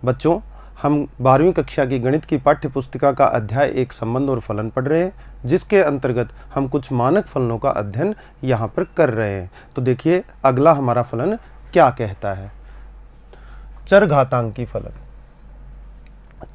बच्चों, हम 12वीं कक्षा की गणित की पाठ्य पुस्तिका का अध्याय 1 संबंध और फलन पढ़ रहे हैं, जिसके अंतर्गत हम कुछ मानक फलनों का अध्ययन यहाँ पर कर रहे हैं। तो देखिए अगला हमारा फलन क्या कहता है। चरघातांकी फलन।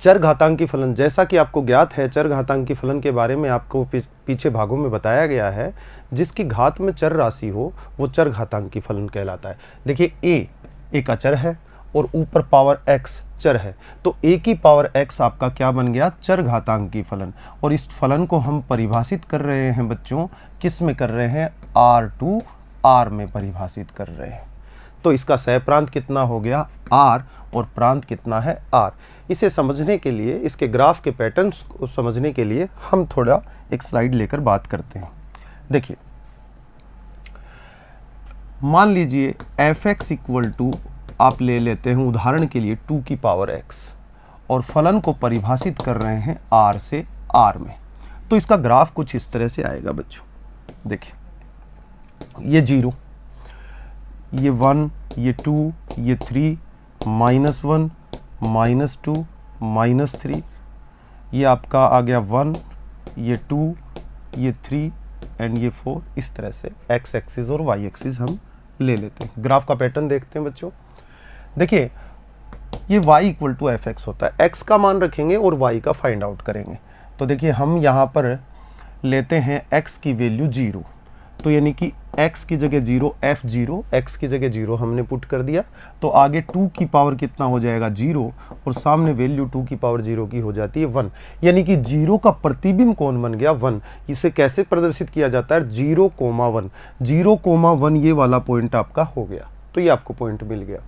चरघातांकी फलन, जैसा कि आपको ज्ञात है, चरघातांकी फलन के बारे में आपको पीछे भागों में बताया गया है। जिसकी घात में चर राशि हो वो चरघातांकी फलन कहलाता है। देखिए a एक अचर है और ऊपर पावर x चर है, तो a की पावर x आपका क्या बन गया, चरघातांकी फलन। और इस फलन को हम परिभाषित कर रहे हैं बच्चों, किस में कर रहे हैं, r2 r में परिभाषित कर रहे हैं। तो इसका सह प्रांत कितना हो गया r और प्रांत कितना है r। इसे समझने के लिए, इसके ग्राफ के पैटर्न्स को समझने के लिए हम थोड़ा एक स्लाइड लेकर बात करते हैं। देखिए मान लीजिए f(x) इक्वल टू आप ले लेते हैं उदाहरण के लिए 2 की पावर x और फलन को परिभाषित कर रहे हैं r से r में। तो इसका ग्राफ कुछ इस तरह से आएगा बच्चों। देखिए ये 0, ये 1, ये 2, ये 3, -1, -2, -3, ये आपका आ गया 1, ये 2, ये 3 एंड ये 4। इस तरह से x एक्सिस और y एक्सिस हम ले लेते हैं। ग्राफ का पैटर्न देखते हैं बच्चों। देखिए ये y इक्वल टू fx होता है, x का मान रखेंगे और y का फाइंड आउट करेंगे। तो देखिए हम यहाँ पर लेते हैं x की वैल्यू 0, तो यानी कि x की जगह 0, f0, x की जगह 0 हमने पुट कर दिया। तो आगे 2 की पावर कितना हो जाएगा 0 और सामने वैल्यू 2 की पावर 0 की हो जाती है 1, यानी कि 0 का प्रतिबिंब कौन बन गया 1। इसे कैसे प्रदर्शित किया जाता है, 0,1, 0,1 ये वाला पॉइंट आपका हो गया। तो ये आपको पॉइंट मिल गया।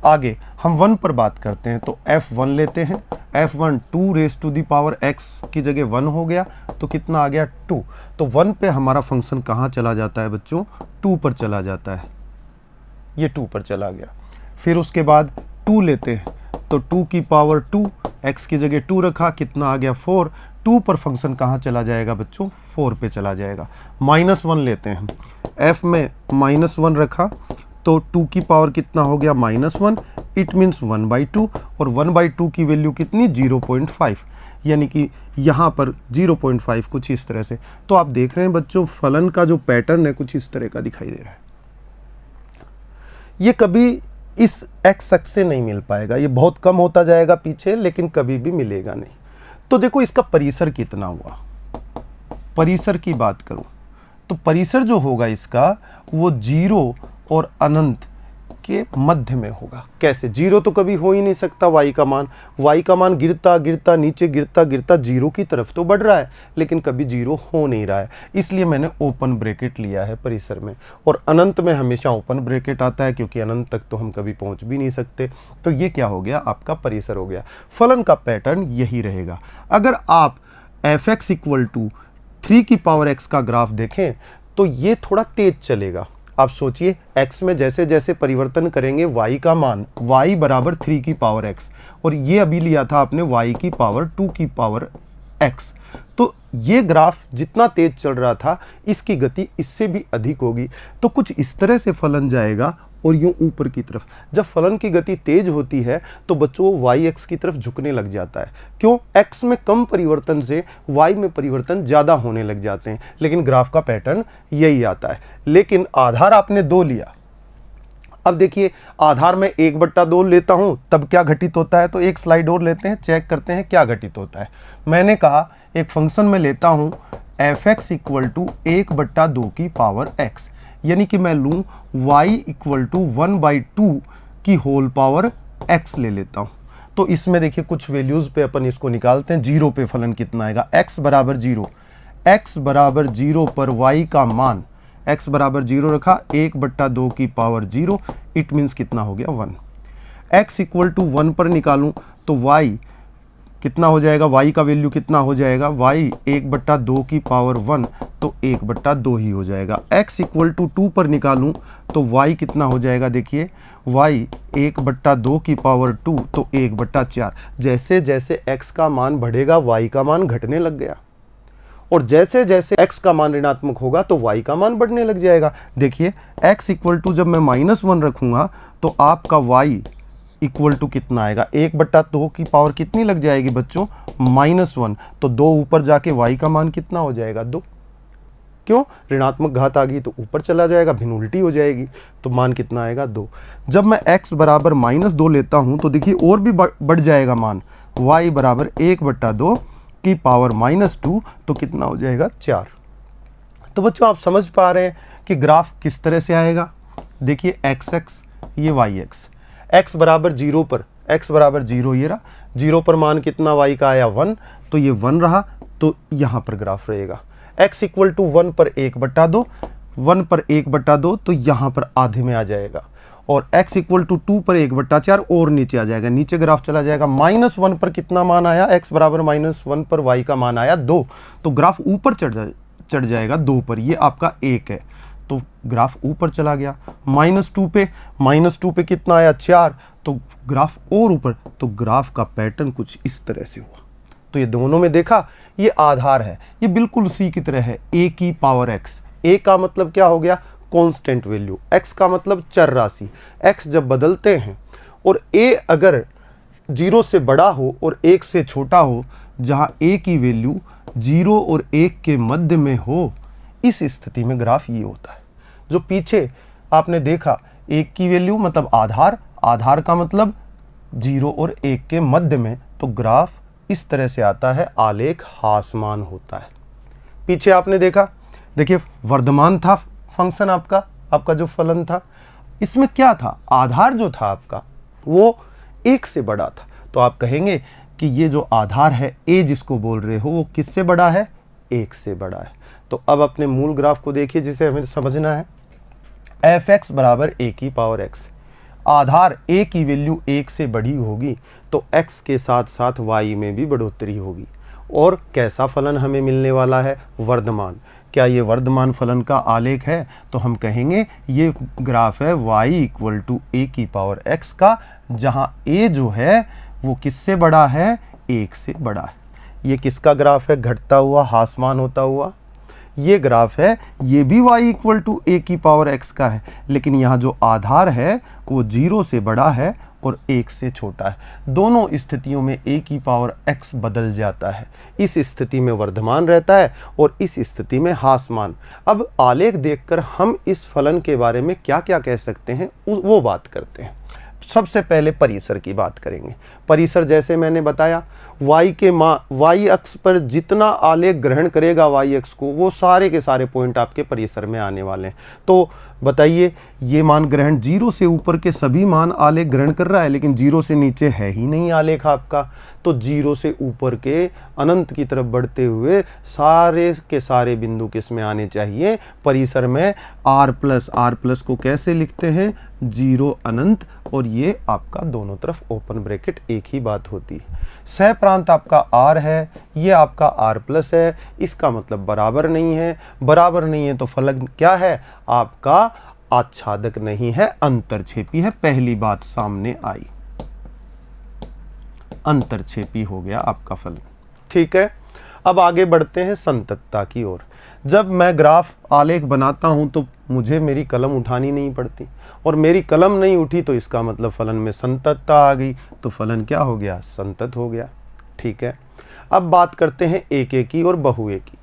आगे हम 1 पर बात करते हैं, तो f1 लेते हैं। f1 2 raise to the power x की जगह 1 हो गया, तो कितना आ गया 2। तो 1 पे हमारा फंक्शन कहाँ चला जाता है बच्चों, 2 पर चला जाता है, ये 2 पर चला गया। फिर उसके बाद 2 लेते हैं, तो 2 की पावर 2, x की जगह 2 रखा, कितना आ गया 4। 2 पर फंक्शन कहाँ चला जाएगा बच्चों, 4 पे चला जाएगा। -1 लेते हैं, f में -1 रखा, तो 2 की पावर कितना हो गया -1, इट मीन्स 1/2 और 1/2 की वैल्यू कितनी 0.5, यानी कि यहाँ पर 0.5 कुछ इस तरह से। तो आप देख रहे हैं बच्चों फलन का जो पैटर्न है कुछ इस तरह का दिखाई दे रहा है। ये कभी इस x अक्ष से नहीं मिल पाएगा, ये बहुत कम होता जाएगा पीछे, लेकिन कभी भी मिलेगा नहीं। तो देखो इसका परिसर कितना हुआ, परिसर की बात करूं तो परिसर जो होगा इसका वो 0 और अनंत के मध्य में होगा। कैसे, 0 तो कभी हो ही नहीं सकता, y का मान गिरता गिरता नीचे गिरता गिरता 0 की तरफ तो बढ़ रहा है, लेकिन कभी 0 हो नहीं रहा है। इसलिए मैंने ओपन ब्रैकेट लिया है परिसर में, और अनंत में हमेशा ओपन ब्रैकेट आता है क्योंकि अनंत तक तो हम कभी पहुंच भी नहीं सकते। तो ये क्या हो गया, आपका परिसर हो गया। फलन का पैटर्न यही रहेगा। अगर आप f(x) इक्वल टू 3 की पावर x का ग्राफ देखें तो ये थोड़ा तेज चलेगा। आप सोचिए x में जैसे जैसे परिवर्तन करेंगे y का मान, y बराबर 3 की पावर x, और ये अभी लिया था आपने y की पावर 2 की पावर x। तो ये ग्राफ जितना तेज चल रहा था इसकी गति इससे भी अधिक होगी। तो कुछ इस तरह से फलन जाएगा और यूं ऊपर की तरफ। जब फलन की गति तेज होती है तो बच्चों y x की तरफ झुकने लग जाता है। क्यों, x में कम परिवर्तन से y में परिवर्तन ज़्यादा होने लग जाते हैं, लेकिन ग्राफ का पैटर्न यही आता है। लेकिन आधार आपने 2 लिया। अब देखिए आधार में 1/2 लेता हूं तब क्या घटित होता है, तो एक स्लाइड और लेते हैं, चेक करते हैं क्या घटित होता है। मैंने कहा एक फंक्शन में लेता हूं f(x) इक्वल टू 1/2 की पावर x, यानी कि मैं लूँ y इक्वल टू 1/2 की होल पावर x ले लेता हूँ। तो इसमें देखिए कुछ वैल्यूज़ पे अपन इसको निकालते हैं। 0 पे फलन कितना आएगा, x बराबर 0, x बराबर 0 पर y का मान, x बराबर 0 रखा, 1/2 की पावर 0, इट मीन्स कितना हो गया 1। x इक्वल टू 1 पर निकालूँ तो y कितना हो जाएगा, y का वैल्यू कितना हो जाएगा, y 1/2 की पावर 1, तो 1/2 ही हो जाएगा। x इक्वल टू 2 पर निकालूं तो y कितना हो जाएगा, देखिए y 1/2 की पावर 2, तो 1/4। जैसे जैसे x का मान बढ़ेगा y का मान घटने लग गया, और जैसे जैसे x का मान ऋणात्मक होगा तो y का मान बढ़ने लग जाएगा। देखिए x इक्वल टू जब मैं -1 रखूंगा तो आपका y इक्वल टू कितना आएगा, 1/2 की पावर कितनी लग जाएगी बच्चों, -1। तो 2 ऊपर जाके y का मान कितना हो जाएगा, 2। क्यों, ऋणात्मक घात आ गई तो ऊपर चला जाएगा, भिन्न उल्टी हो जाएगी, तो मान कितना आएगा, 2। जब मैं x बराबर -2 लेता हूं तो देखिए और भी बढ़ जाएगा मान, y बराबर 1/2 की पावर -2, तो कितना हो जाएगा, 4। तो बच्चों आप समझ पा रहे हैं कि ग्राफ किस तरह से आएगा। देखिए x ये yx, x बराबर 0 पर, x बराबर 0 ये रहा, 0 पर मान कितना y का आया, 1, तो ये 1 रहा, तो यहाँ पर ग्राफ रहेगा। x इक्वल टू 1 पर 1/2, 1 पर 1/2 तो यहाँ पर आधे में आ जाएगा, और x इक्वल टू 2 पर 1/4 और नीचे आ जाएगा, नीचे ग्राफ चला जाएगा। -1 पर कितना मान आया, x बराबर -1 पर y का मान आया 2, तो ग्राफ ऊपर चढ़ जाएगा 2 पर, ये आपका 1 है, तो ग्राफ ऊपर चला गया। -2 पे कितना आया, 4, तो ग्राफ और ऊपर, तो ग्राफ का पैटर्न कुछ इस तरह से हुआ। तो ये दोनों में देखा, ये आधार है, ये बिल्कुल उसी की तरह है, a की पावर x। a का मतलब क्या हो गया, कांस्टेंट वैल्यू, x का मतलब चर राशि। x जब बदलते हैं और a अगर 0 से बड़ा हो और 1 से छोटा हो, जहां a की वैल्यू 0 और 1 के मध्य में हो, इस स्थिति में ग्राफ ये होता है। जो पीछे आपने देखा, 1 की वैल्यू मतलब आधार, आधार का मतलब 0 और 1 के मध्य में, तो ग्राफ इस तरह से आता है, आलेख हासमान होता है। पीछे आपने देखा, देखिए वर्धमान था फंक्शन आपका जो फलन था, इसमें क्या था, आधार जो था आपका वो 1 से बड़ा था, तो आप कहेंगे कि ये जो आधार है a जिसको बोल रहे हो, वो किससे बड़ा है, 1 से बड़ा है। तो अब अपने मूल ग्राफ को देखिए जिसे हमें समझना है, f(x) बराबर a की पावर x, आधार a की वैल्यू 1 से बड़ी होगी तो x के साथ साथ y में भी बढ़ोतरी होगी, और कैसा फलन हमें मिलने वाला है, वर्धमान। क्या ये वर्धमान फलन का आलेख है, तो हम कहेंगे ये ग्राफ है y इक्वल टू a की पावर x का, जहां a जो है वो किससे बड़ा है, 1 से बड़ा है। ये किसका ग्राफ है, घटता हुआ, हासमान होता हुआ, ये ग्राफ है, ये भी y इक्वल टू a की पावर x का है, लेकिन यहाँ जो आधार है वो 0 से बड़ा है और 1 से छोटा है। दोनों स्थितियों में a की पावर x बदल जाता है, इस स्थिति में वर्धमान रहता है और इस स्थिति में हासमान। अब आलेख देखकर हम इस फलन के बारे में क्या क्या कह सकते हैं वो बात करते हैं। सबसे पहले परिसर की बात करेंगे। परिसर जैसे मैंने बताया, y अक्ष पर जितना आलेख ग्रहण करेगा y अक्ष को, वो सारे के सारे पॉइंट आपके परिसर में आने वाले हैं। तो बताइए, ये मान ग्रहण 0 से ऊपर के सभी मान आलेख ग्रहण कर रहा है, लेकिन 0 से नीचे है ही नहीं आलेख आपका, तो 0 से ऊपर के अनंत की तरफ बढ़ते हुए सारे के सारे बिंदु किस में आने चाहिए, परिसर में। r+ को कैसे लिखते हैं, 0 अनंत, और ये आपका दोनों तरफ ओपन ब्रैकेट एक ही बात होती है। सह प्रांत आपका r है, ये आपका r+ है, इसका मतलब बराबर नहीं है, बराबर नहीं है तो फलन क्या है आपका, आच्छादक नहीं है, अंतरछेपी है। पहली बात सामने आई, अंतरछेपी हो गया आपका फलन। ठीक है, अब आगे बढ़ते हैं संततता की ओर। जब मैं ग्राफ आलेख बनाता हूं तो मुझे मेरी कलम उठानी नहीं पड़ती, और मेरी कलम नहीं उठी तो इसका मतलब फलन में संततता आ गई, तो फलन क्या हो गया, संतत हो गया। ठीक है, अब बात करते हैं एक एकी और बहुएकी की।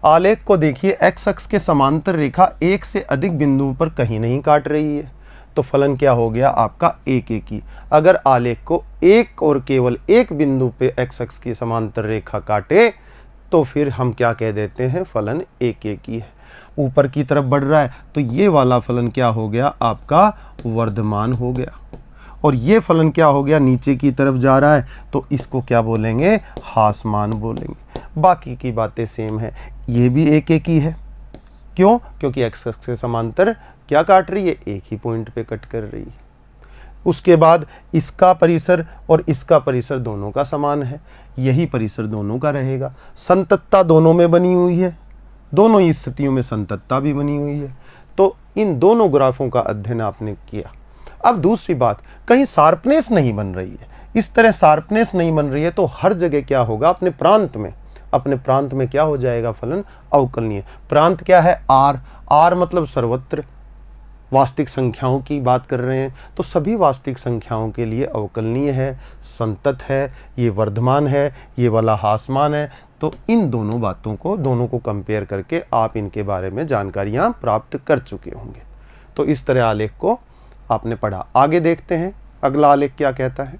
आलेख को देखिए, x अक्ष के समांतर रेखा एक से अधिक बिंदुओं पर कहीं नहीं काट रही है, तो फलन क्या हो गया आपका, एक एकी। अगर आलेख को एक और केवल एक बिंदु पे x अक्ष की समांतर रेखा काटे तो फिर हम क्या कह देते हैं, फलन एक एकी है। ऊपर की तरफ बढ़ रहा है तो ये वाला फलन क्या हो गया आपका, वर्धमान हो गया, और ये फलन क्या हो गया, नीचे की तरफ जा रहा है तो इसको क्या बोलेंगे, हासमान बोलेंगे। बाकी की बातें सेम है, ये भी एक एकी है। क्यों, क्योंकि x अक्ष के समांतर क्या काट रही है, एक ही पॉइंट पे कट कर रही है। उसके बाद इसका परिसर और इसका परिसर दोनों का समान है, यही परिसर दोनों का रहेगा। संततता दोनों में बनी हुई है, दोनों ही स्थितियों में संततता भी बनी हुई है। तो इन दोनों ग्राफों का अध्ययन आपने किया। अब दूसरी बात, कहीं शार्पनेस नहीं बन रही है, इस तरह शार्पनेस नहीं बन रही है तो हर जगह क्या होगा, अपने प्रांत में क्या हो जाएगा, फलन अवकलनीय। प्रांत क्या है, r मतलब सर्वत्र, वास्तविक संख्याओं की बात कर रहे हैं तो सभी वास्तविक संख्याओं के लिए अवकलनीय है, संतत है, ये वर्धमान है, ये वाला ह्रासमान है। तो इन दोनों को कंपेयर करके आप इनके बारे में जानकारियाँ प्राप्त कर चुके होंगे। तो इस तरह आलेख को आपने पढ़ा। आगे देखते हैं अगला आलेख क्या कहता है।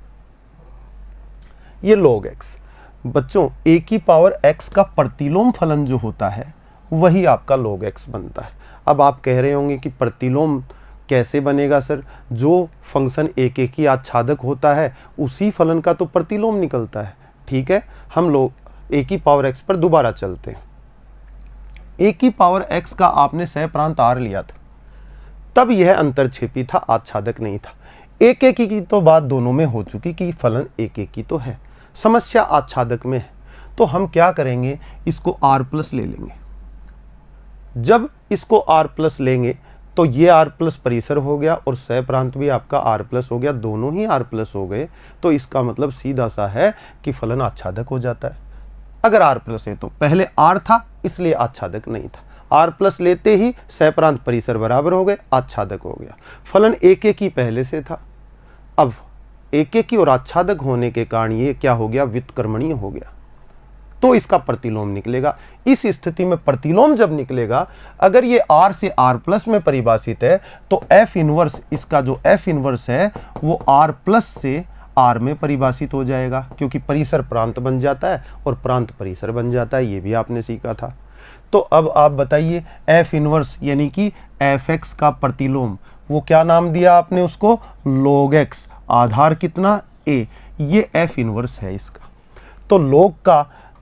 ये log x, बच्चों a की पावर x का प्रतिलोम फलन जो होता है वही आपका log x बनता है। अब आप कह रहे होंगे कि प्रतिलोम कैसे बनेगा सर, जो फंक्शन एक एक ही आच्छादक होता है उसी फलन का तो प्रतिलोम निकलता है। ठीक है, हम लोग a की पावर x पर दोबारा चलते हैं। a की पावर x का आपने सहप्रांत r लिया था, तब यह अंतरछेपी था, आच्छादक नहीं था। एक एक की तो बात दोनों में हो चुकी कि फलन एक एक की तो है, समस्या आच्छादक में है। तो हम क्या करेंगे, इसको r प्लस ले लेंगे। जब इसको r प्लस लेंगे तो ये r प्लस परिसर हो गया और सहप्रांत भी आपका r प्लस हो गया, दोनों ही r प्लस हो गए। तो इसका मतलब सीधा सा है कि फलन आच्छादक हो जाता है। अगर r प्लस है तो पहले r था इसलिए आच्छादक नहीं था, r प्लस लेते ही सहप्रांत परिसर बराबर हो गए, आच्छादक हो गया। फलन एक एक ही पहले से था, अब एक एक ही और आच्छादक होने के कारण ये क्या हो गया, व्युत्क्रमणीय हो गया। तो इसका प्रतिलोम निकलेगा। इस स्थिति में प्रतिलोम जब निकलेगा, अगर ये r से r प्लस में परिभाषित है तो f इनवर्स, इसका जो f इनवर्स है वो r प्लस से r में परिभाषित हो जाएगा, क्योंकि परिसर प्रांत बन जाता है और प्रांत परिसर बन जाता है, ये भी आपने सीखा था। तो अब आप बताइए f इनवर्स यानी कि fx का प्रतिलोम, वो क्या नाम दिया आपने उसको, log x, आधार कितना a, ये f इनवर्स है इसका। तो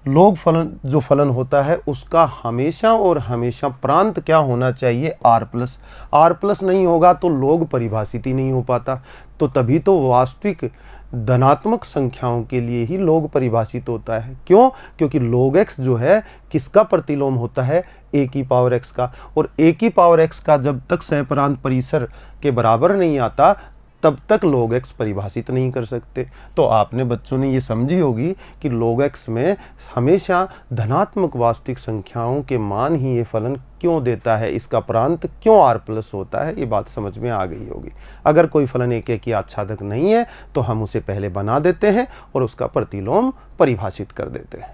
log फलन जो फलन होता है उसका हमेशा और हमेशा प्रांत क्या होना चाहिए, r प्लस। r प्लस नहीं होगा तो log परिभाषित ही नहीं हो पाता। तो तभी तो वास्तविक धनात्मक संख्याओं के लिए ही log परिभाषित होता है। क्यों? क्योंकि log x जो है किसका प्रतिलोम होता है, a की पावर x का, और a की पावर x का जब तक सहप्रांत परिसर के बराबर नहीं आता तब तक log x परिभाषित नहीं कर सकते। तो आपने बच्चों ने ये समझी होगी कि log x में हमेशा धनात्मक वास्तविक संख्याओं के मान ही ये फलन क्यों देता है, इसका प्रांत क्यों r प्लस होता है, ये बात समझ में आ गई होगी। अगर कोई फलन एक एक ही आच्छादक नहीं है तो हम उसे पहले बना देते हैं और उसका प्रतिलोम परिभाषित कर देते हैं।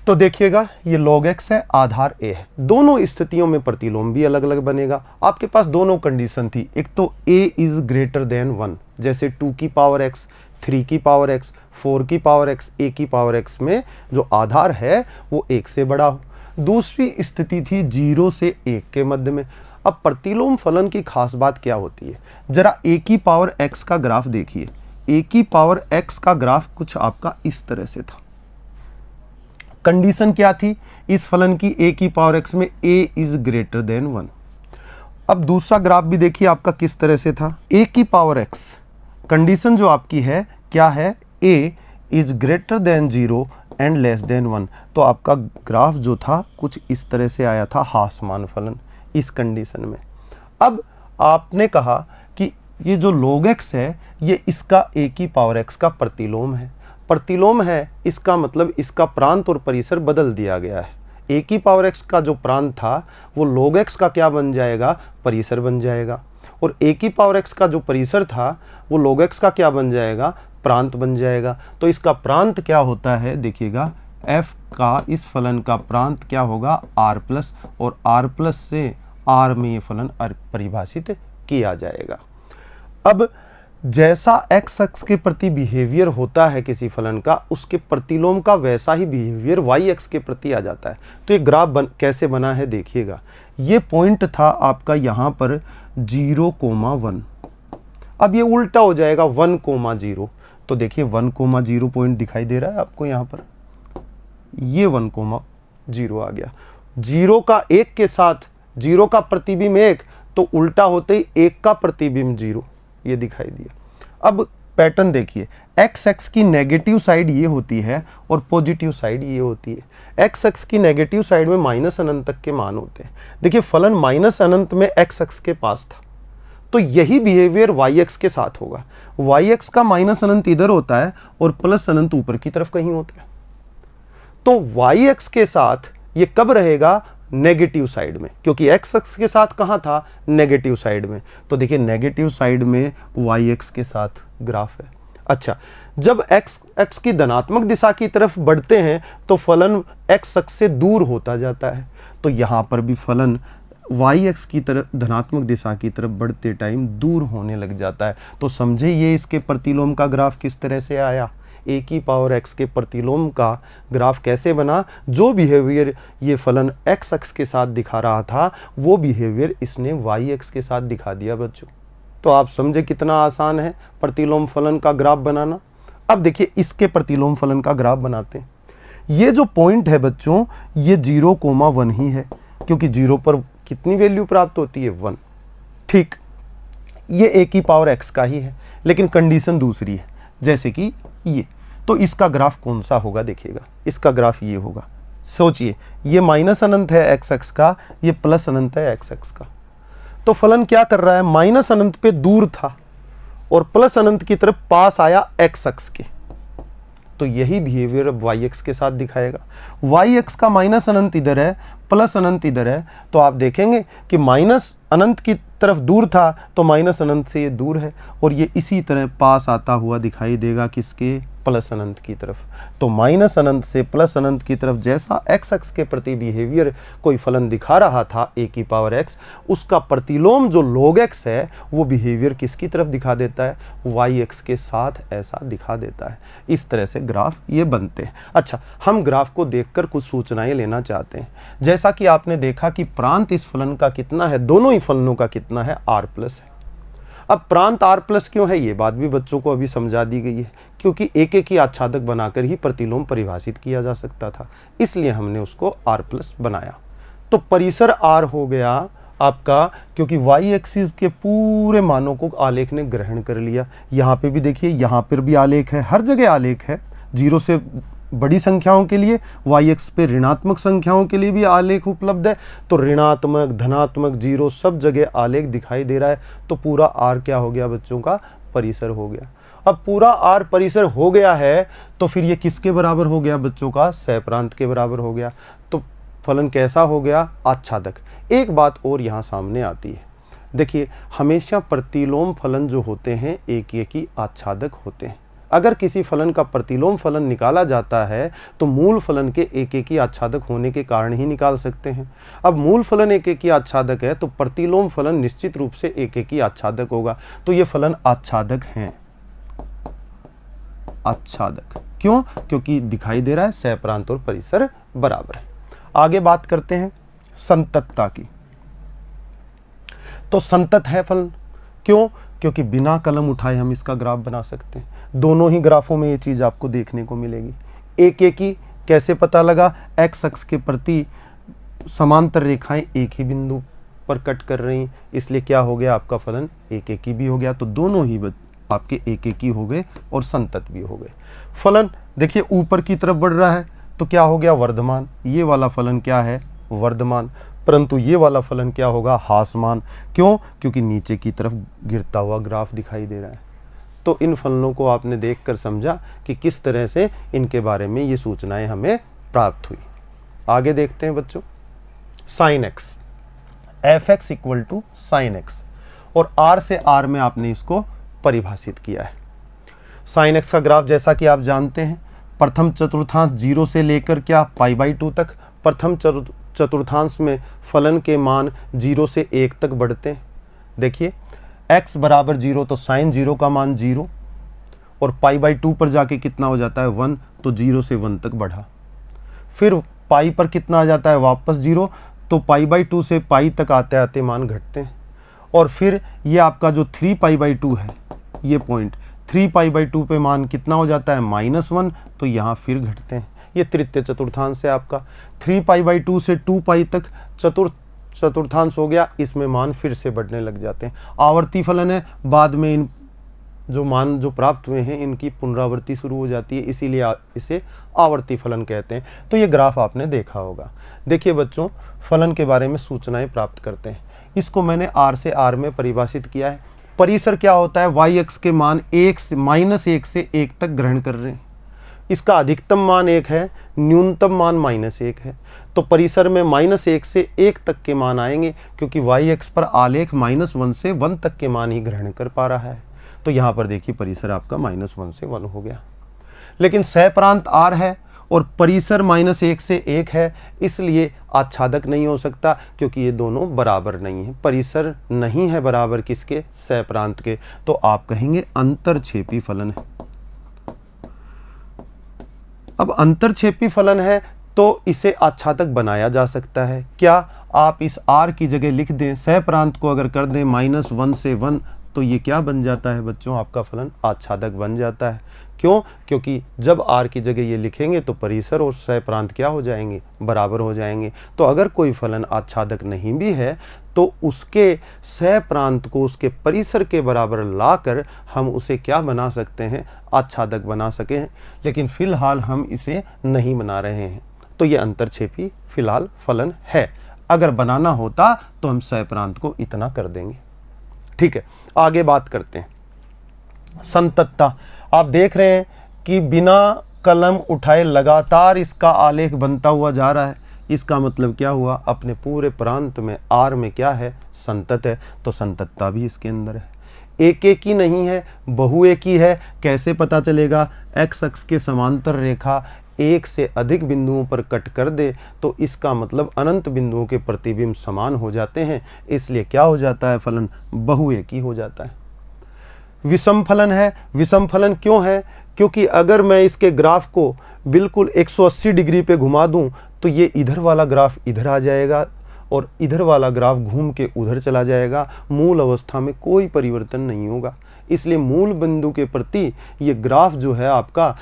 तो देखिएगा ये log x है, आधार a है। दोनों स्थितियों में प्रतिलोम भी अलग अलग बनेगा। आपके पास दोनों कंडीशन थी, एक तो a इज ग्रेटर देन 1, जैसे 2 की पावर x, 3 की पावर x, 4 की पावर x, a की पावर x में जो आधार है वो 1 से बड़ा हो। दूसरी स्थिति थी 0 से 1 के मध्य में। अब प्रतिलोम फलन की खास बात क्या होती है, जरा a की पावर x का ग्राफ देखिए। a की पावर x का ग्राफ कुछ आपका इस तरह से था। कंडीशन क्या थी इस फलन की, a की पावर x में a इज ग्रेटर देन 1। अब दूसरा ग्राफ भी देखिए आपका किस तरह से था, a की पावर x, कंडीशन जो आपकी है क्या है, a is greater than 0 and less than 1। तो आपका ग्राफ जो था कुछ इस तरह से आया था, ह्रासमान फलन इस कंडीशन में। अब आपने कहा कि ये जो log x है ये इसका a की पावर x का प्रतिलोम है। प्रतिलोम है इसका मतलब इसका प्रांत और परिसर बदल दिया गया है। a की पावर x का जो प्रांत था वो log x का क्या बन जाएगा, परिसर बन जाएगा, और a की पावर x का जो परिसर था वो log x का क्या बन जाएगा, प्रांत बन जाएगा। तो इसका प्रांत क्या होता है, देखिएगा f का इस फलन का प्रांत क्या होगा, r प्लस, और r प्लस से r में ये फलन परिभाषित किया जाएगा। अब जैसा x अक्ष के प्रति बिहेवियर होता है किसी फलन का, उसके प्रतिलोम का वैसा ही बिहेवियर y अक्ष के प्रति आ जाता है। तो ये ग्राफ कैसे बना है देखिएगा, ये पॉइंट था आपका यहाँ पर 0,1, अब ये उल्टा हो जाएगा 1,0। तो देखिए 1,0 पॉइंट दिखाई दे रहा है आपको यहाँ पर, ये 1,0 आ गया। 0 का 1 के साथ 0 का प्रतिबिंब 1, तो उल्टा होते ही 1 का प्रतिबिंब 0, ये दिखाई दिया। अब पैटर्न देखिए, एक्स एक्स की नेगेटिव साइड ये होती है और पॉजिटिव साइड ये होती है। एक्स एक्स की नेगेटिव साइड में माइनस अनंत तक के मान होते हैं। देखिए फलन माइनस अनंत में एक्स एक्स के पास था, तो यही बिहेवियर वाई एक्स के साथ होगा। वाई एक्स का माइनस अनंत इधर होता है और प्लस अनंत ऊपर की तरफ कहीं होता है। तो वाई एक्स के साथ ये कब रहेगा, नेगेटिव साइड में, क्योंकि एक्स अक्ष के साथ कहाँ था, नेगेटिव साइड में। तो देखिए नेगेटिव साइड में वाई एक्स के साथ ग्राफ है। अच्छा, जब एक्स एक्स की धनात्मक दिशा की तरफ बढ़ते हैं तो फलन एक्स अक्ष से दूर होता जाता है। तो यहाँ पर भी फलन वाई एक्स की तरफ धनात्मक दिशा की तरफ बढ़ते टाइम दूर होने लग जाता है। तो समझे ये इसके प्रतिलोम का ग्राफ किस तरह से आया, ए की पावर एक्स के प्रतिलोम का ग्राफ कैसे बना। जो बिहेवियर ये फलन एक्स अक्ष के साथ दिखा रहा था वो बिहेवियर इसने वाई एक्स के साथ दिखा दिया बच्चों। तो आप समझे कितना आसान है प्रतिलोम फलन का ग्राफ बनाना। अब देखिए इसके प्रतिलोम फलन का ग्राफ बनाते हैं। ये जो पॉइंट है बच्चों ये 0,1 ही है, क्योंकि 0 पर कितनी वैल्यू प्राप्त होती है, 1। ठीक, ये ए की पावर एक्स का ही है, लेकिन कंडीशन दूसरी है, जैसे कि ये। तो इसका ग्राफ कौन सा होगा, देखिएगा इसका ग्राफ ये होगा। सोचिए ये माइनस अनंत है एक्स अक्ष का, ये प्लस अनंत है एक्स अक्ष का। तो फलन क्या कर रहा है, माइनस अनंत पे दूर था और प्लस अनंत की तरफ पास आया एक्स अक्ष के। तो यही बिहेवियर अब वाई एक्स के साथ दिखाएगा। वाई एक्स का माइनस अनंत इधर है, प्लस अनंत इधर है। तो आप देखेंगे कि माइनस अनंत की तरफ दूर था तो माइनस अनंत से ये दूर है, और ये इसी तरह पास आता हुआ दिखाई देगा किसके, प्लस अनंत की तरफ। तो माइनस अनंत से प्लस अनंत की तरफ जैसा एक्स अक्ष के प्रति बिहेवियर कोई फलन दिखा रहा था ए की पावर एक्स, उसका प्रतिलोम जो log x है वो बिहेवियर किसकी तरफ दिखा देता है, वाई एक्स के साथ ऐसा दिखा देता है। इस तरह से ग्राफ ये बनते हैं। अच्छा, हम ग्राफ को देखकर कुछ सूचनाएं लेना चाहते हैं। जैसा कि आपने देखा कि प्रांत इस फलन का कितना है, दोनों ही फलनों का कितना है, r प्लस है। अब प्रांत r प्लस क्यों है, ये बात भी बच्चों को अभी समझा दी गई है, क्योंकि एक एक ही आच्छादक बनाकर ही प्रतिलोम परिभाषित किया जा सकता था, इसलिए हमने उसको r प्लस बनाया। तो परिसर r हो गया आपका, क्योंकि y एक्सिस के पूरे मानों को आलेख ने ग्रहण कर लिया। यहाँ पे भी देखिए, यहाँ पर भी आलेख है, हर जगह आलेख है। 0 से बड़ी संख्याओं के लिए, वाई एक्स पे ऋणात्मक संख्याओं के लिए भी आलेख उपलब्ध है। तो ऋणात्मक, धनात्मक, 0 सब जगह आलेख दिखाई दे रहा है। तो पूरा आर क्या हो गया बच्चों का, परिसर हो गया। अब पूरा आर परिसर हो गया है तो फिर ये किसके बराबर हो गया बच्चों का, सहप्रांत के बराबर हो गया। तो फलन कैसा हो गया, आच्छादक। एक बात और यहाँ सामने आती है, देखिए हमेशा प्रतिलोम फलन जो होते हैं एक एक ही आच्छादक होते हैं। अगर किसी फलन का प्रतिलोम फलन निकाला जाता है तो मूल फलन के एक एक ही आच्छादक होने के कारण ही निकाल सकते हैं। अब मूल फलन एक एक ही आच्छादक है तो प्रतिलोम फलन निश्चित रूप से एक एक ही आच्छादक होगा। तो ये फलन आच्छादक हैं, आच्छादक क्यों, क्योंकि दिखाई दे रहा है सहप्रांत और परिसर बराबर है। आगे बात करते हैं संततता की। तो संतत है फलन, क्यों, क्योंकि बिना कलम उठाए हम इसका ग्राफ बना सकते हैं। दोनों ही ग्राफों में ये चीज़ आपको देखने को मिलेगी। एक एक ही कैसे पता लगा, एक्स अक्ष के प्रति समांतर रेखाएं एक ही बिंदु पर कट कर रही, इसलिए क्या हो गया आपका फलन एक एक ही भी हो गया। तो दोनों ही आपके एक एक ही हो गए और संतत भी हो गए। फलन देखिए ऊपर की तरफ बढ़ रहा है तो क्या हो गया, वर्धमान। ये वाला फलन क्या है, वर्धमान। परंतु ये वाला फलन क्या होगा, ह्रासमान। क्यों, क्योंकि नीचे की तरफ गिरता हुआ ग्राफ दिखाई दे रहा है। तो इन फलनों को आपने देखकर समझा कि किस तरह से इनके बारे में ये सूचनाएं हमें प्राप्त हुई। आगे देखते हैं बच्चों, sine x, f x equal to sine x, और आर से आर में आपने इसको परिभाषित किया है। साइन एक्स का ग्राफ जैसा कि आप जानते हैं, प्रथम चतुर्थांश 0 से लेकर क्या π/2 तक। प्रथम चतुर्थांश में फलन के मान 0 से 1 तक बढ़ते हैं। देखिए x बराबर 0 तो साइन 0 का मान 0, और π/2 पर जाके कितना हो जाता है 1, तो 0 से 1 तक बढ़ा। फिर पाई पर कितना आ जाता है वापस 0, तो π/2 से पाई तक आते आते मान घटते हैं। और फिर ये आपका जो 3π/2 है, ये पॉइंट 3π/2 पे मान कितना हो जाता है -1, तो यहाँ फिर घटते हैं। ये तृतीय चतुर्थांश है आपका। 3π/2 से 2π तक चतुर्थांश हो गया, इसमें मान फिर से बढ़ने लग जाते हैं। आवर्ती फलन है, बाद में इन जो मान जो प्राप्त हुए हैं इनकी पुनरावृत्ति शुरू हो जाती है, इसीलिए इसे आवर्ती फलन कहते हैं। तो ये ग्राफ आपने देखा होगा। देखिए बच्चों, फलन के बारे में सूचनाएं प्राप्त करते हैं। इसको मैंने r से r में परिभाषित किया है। परिसर क्या होता है, y अक्ष के मान -1 से 1 तक ग्रहण कर रहे हैं। इसका अधिकतम मान 1 है, न्यूनतम मान -1 है। तो परिसर में -1 से 1 तक के मान आएंगे, क्योंकि y अक्ष पर आलेख -1 से 1 तक के मान ही ग्रहण कर पा रहा है। तो यहाँ पर देखिए परिसर आपका -1 से 1 हो गया। लेकिन सहप्रांत R है और परिसर -1 से 1 है, इसलिए आच्छादक नहीं हो सकता, क्योंकि ये दोनों बराबर नहीं है। परिसर नहीं है बराबर किसके? सहप्रांत के। तो आप कहेंगे अंतरछेपी फलन है। अब अंतरछेपी फलन है तो इसे आच्छादक बनाया जा सकता है। क्या? आप इस R की जगह लिख दें, सहप्रांत को अगर कर दें -1 से 1, तो ये क्या बन जाता है बच्चों? आपका फलन आच्छादक बन जाता है। क्यों? क्योंकि जब R की जगह ये लिखेंगे तो परिसर और सहप्रांत क्या हो जाएंगे? बराबर हो जाएंगे। तो अगर कोई फलन आच्छादक नहीं भी है तो उसके सहप्रांत को उसके परिसर के बराबर लाकर हम उसे क्या बना सकते हैं? आच्छादक बना सके हैं। लेकिन फिलहाल हम इसे नहीं बना रहे हैं, तो ये अंतरछेपी फिलहाल फलन है। अगर बनाना होता तो हम सहप्रांत को इतना कर देंगे। ठीक है, आगे बात करते हैं संततता। आप देख रहे हैं कि बिना कलम उठाए लगातार इसका आलेख बनता हुआ जा रहा है। इसका मतलब क्या हुआ? अपने पूरे प्रांत में R में क्या है? संतत है। तो संततता भी इसके अंदर है। एक एक ही नहीं है, बहुएकी है। कैसे पता चलेगा? x अक्ष के समांतर रेखा एक से अधिक बिंदुओं पर कट कर दे तो इसका मतलब अनंत बिंदुओं के प्रतिबिंब समान हो जाते हैं, इसलिए क्या हो जाता है? फलन बहुएकी हो जाता है। विषम फलन है। विषम फलन क्यों है? क्योंकि अगर मैं इसके ग्राफ को बिल्कुल 180 डिग्री पे घुमा दूं तो ये इधर वाला ग्राफ इधर आ जाएगा और इधर वाला ग्राफ घूम के उधर चला जाएगा। मूल अवस्था में कोई परिवर्तन नहीं होगा। इसलिए मूल बिंदु के प्रति ये ग्राफ जो है आपका